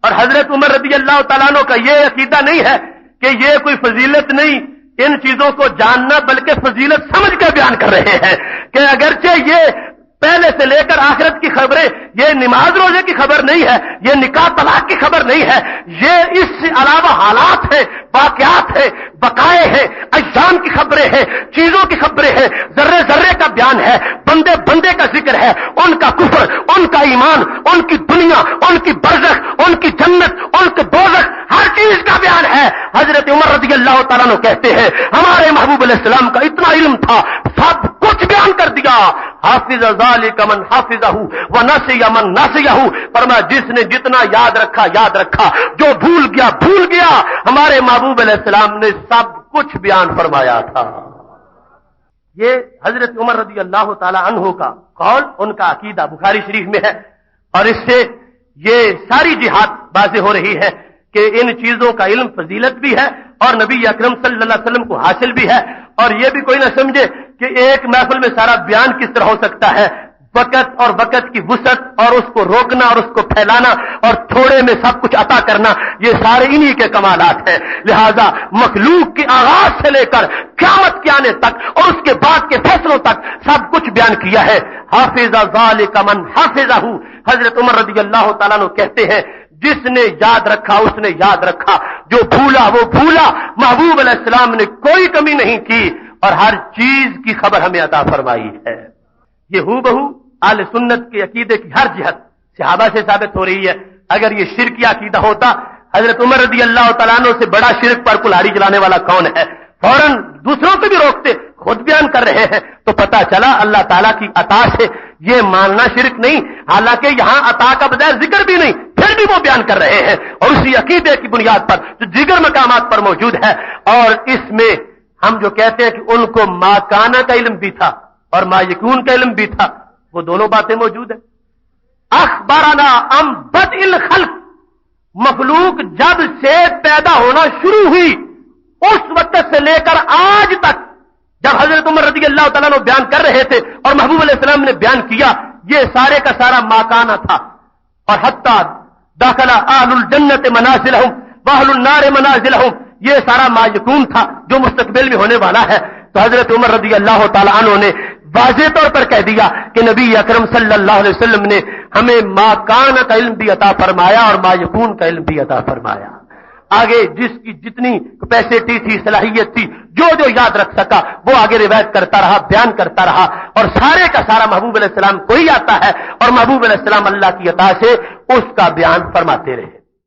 اور حضرت عمر رضی اللہ تعالیٰ عنہ کا یہ عقیدہ نہیں ہے کہ یہ کوئی فضیلت نہیں ان چیزوں کو جاننا، بلکہ فضیلت سمجھ کر بیان کر رہے ہیں کہ اگرچہ یہ پہلے سے لے کر آخرت کی خبریں، یہ نماز روزے کی خبر نہیں ہے، یہ نکاح طلاق کی خبر نہیں ہے، یہ اس سے علاوہ حالات ہیں، واقعات ہیں، بقائے ہیں، اجسام کی خبریں ہیں، چیزوں کی خبریں ہیں، ذرے ذرے کا بیان ہے، بندے بندے کا ذکر ہے، ان کا کفر، ان کا ایمان، ان کی دنیا، ان کی برزخ، ان کی جنت، ان کے دوزخ، ہر چیز کا بیان ہے۔ حضرت عمر رضی اللہ تعالیٰ عنہ کہتے ہیں ہمارے محبوب علیہ السلام کا اتنا علم تھا، سب کچھ بیان کر دیا۔ حافظ ذالک من حافظہ ونسی من نسیہ، فرمایا جس نے جتنا یاد رکھا یاد رکھا، جو بھول گیا بھول گیا۔ ہمارے محبوب علیہ السلام نے سب کچھ بیان فرمایا تھا۔ یہ حضرت عمر رضی اللہ تعالی عنہ کا قول، ان کا عقیدہ بخاری شریف میں ہے، اور اس سے یہ ساری جہاد واضح ہو رہی ہے کہ ان چیزوں کا علم فضیلت بھی ہے اور نبی اکرم صلی اللہ علیہ وسلم کو حاصل بھی ہے۔ اور یہ بھی کوئی نہ سمجھے کہ ایک محفل میں سارا بیان کس طرح ہو سکتا ہے، وقت اور وقت کی وسعت اور اس کو روکنا اور اس کو پھیلانا اور تھوڑے میں سب کچھ عطا کرنا، یہ سارے انہی کے کمالات ہیں۔ لہذا مخلوق کے آغاز سے لے کر قیامت کے آنے تک اور اس کے بعد کے فیصلوں تک سب کچھ بیان کیا ہے۔ حافظ ذالک من حافظہ، حضرت عمر رضی اللہ تعالیٰ عنہ کہتے ہیں جس نے یاد رکھا اس نے یاد رکھا، جو بھولا وہ بھولا۔ محبوب علیہ السلام نے کوئی کمی نہیں کی اور ہر چیز کی خبر ہمیں عطا فرمائی ہے۔ یہ ہو بہو اہل سنت کے عقیدے کی ہر جہت صحابہ سے ثابت ہو رہی ہے۔ اگر یہ شرکی عقیدہ ہوتا، حضرت عمر رضی اللہ تعالیٰ عنہ سے بڑا شرک پر کلہاڑی چلانے والا کون ہے؟ فوراً دوسروں کو بھی روکتے، خود بیان کر رہے ہیں تو پتا چلا اللہ تعالیٰ کی عطا سے یہ ماننا شرک نہیں، حالانکہ یہاں عطا کا بغیر ذکر بھی نہیں، پھر بھی وہ بیان کر رہے ہیں، اور اسی عقیدے کی بنیاد پر جو دیگر مقامات پر موجود ہے۔ اور اس میں ہم جو کہتے ہیں کہ ان کو ما کانا کا علم بھی تھا اور ما یکون کا علم بھی تھا، وہ دونوں باتیں موجود ہیں۔ اخبرنا عن بدء الخلق، مخلوق جب سے پیدا ہونا شروع ہوئی اس وقت سے لے کر آج تک، جب حضرت عمر رضی اللہ تعالیٰ نے بیان کر رہے تھے اور محبوب علیہ السلام نے بیان کیا، یہ سارے کا سارا ماکانہ تھا۔ اور حتی داخل اہل الجنت منازلہم واہل النار منازلہم، یہ سارا ما یکون تھا جو مستقبل میں ہونے والا ہے۔ تو حضرت عمر رضی اللہ تعالیٰ عنہ نے واضح طور پر کہہ دیا کہ نبی اکرم صلی اللہ علیہ وسلم نے ہمیں ما کان کا علم بھی عطا فرمایا اور ما یکون کا علم بھی عطا فرمایا۔ آگے جس کی جتنی کیپیسٹی تھی، صلاحیت تھی، جو جو یاد رکھ سکا وہ آگے روایت کرتا رہا، بیان کرتا رہا، اور سارے کا سارا محبوب علیہ السلام کو ہی آتا ہے، اور محبوب علیہ السلام اللہ کی عطا سے اس کا بیان فرماتے رہے۔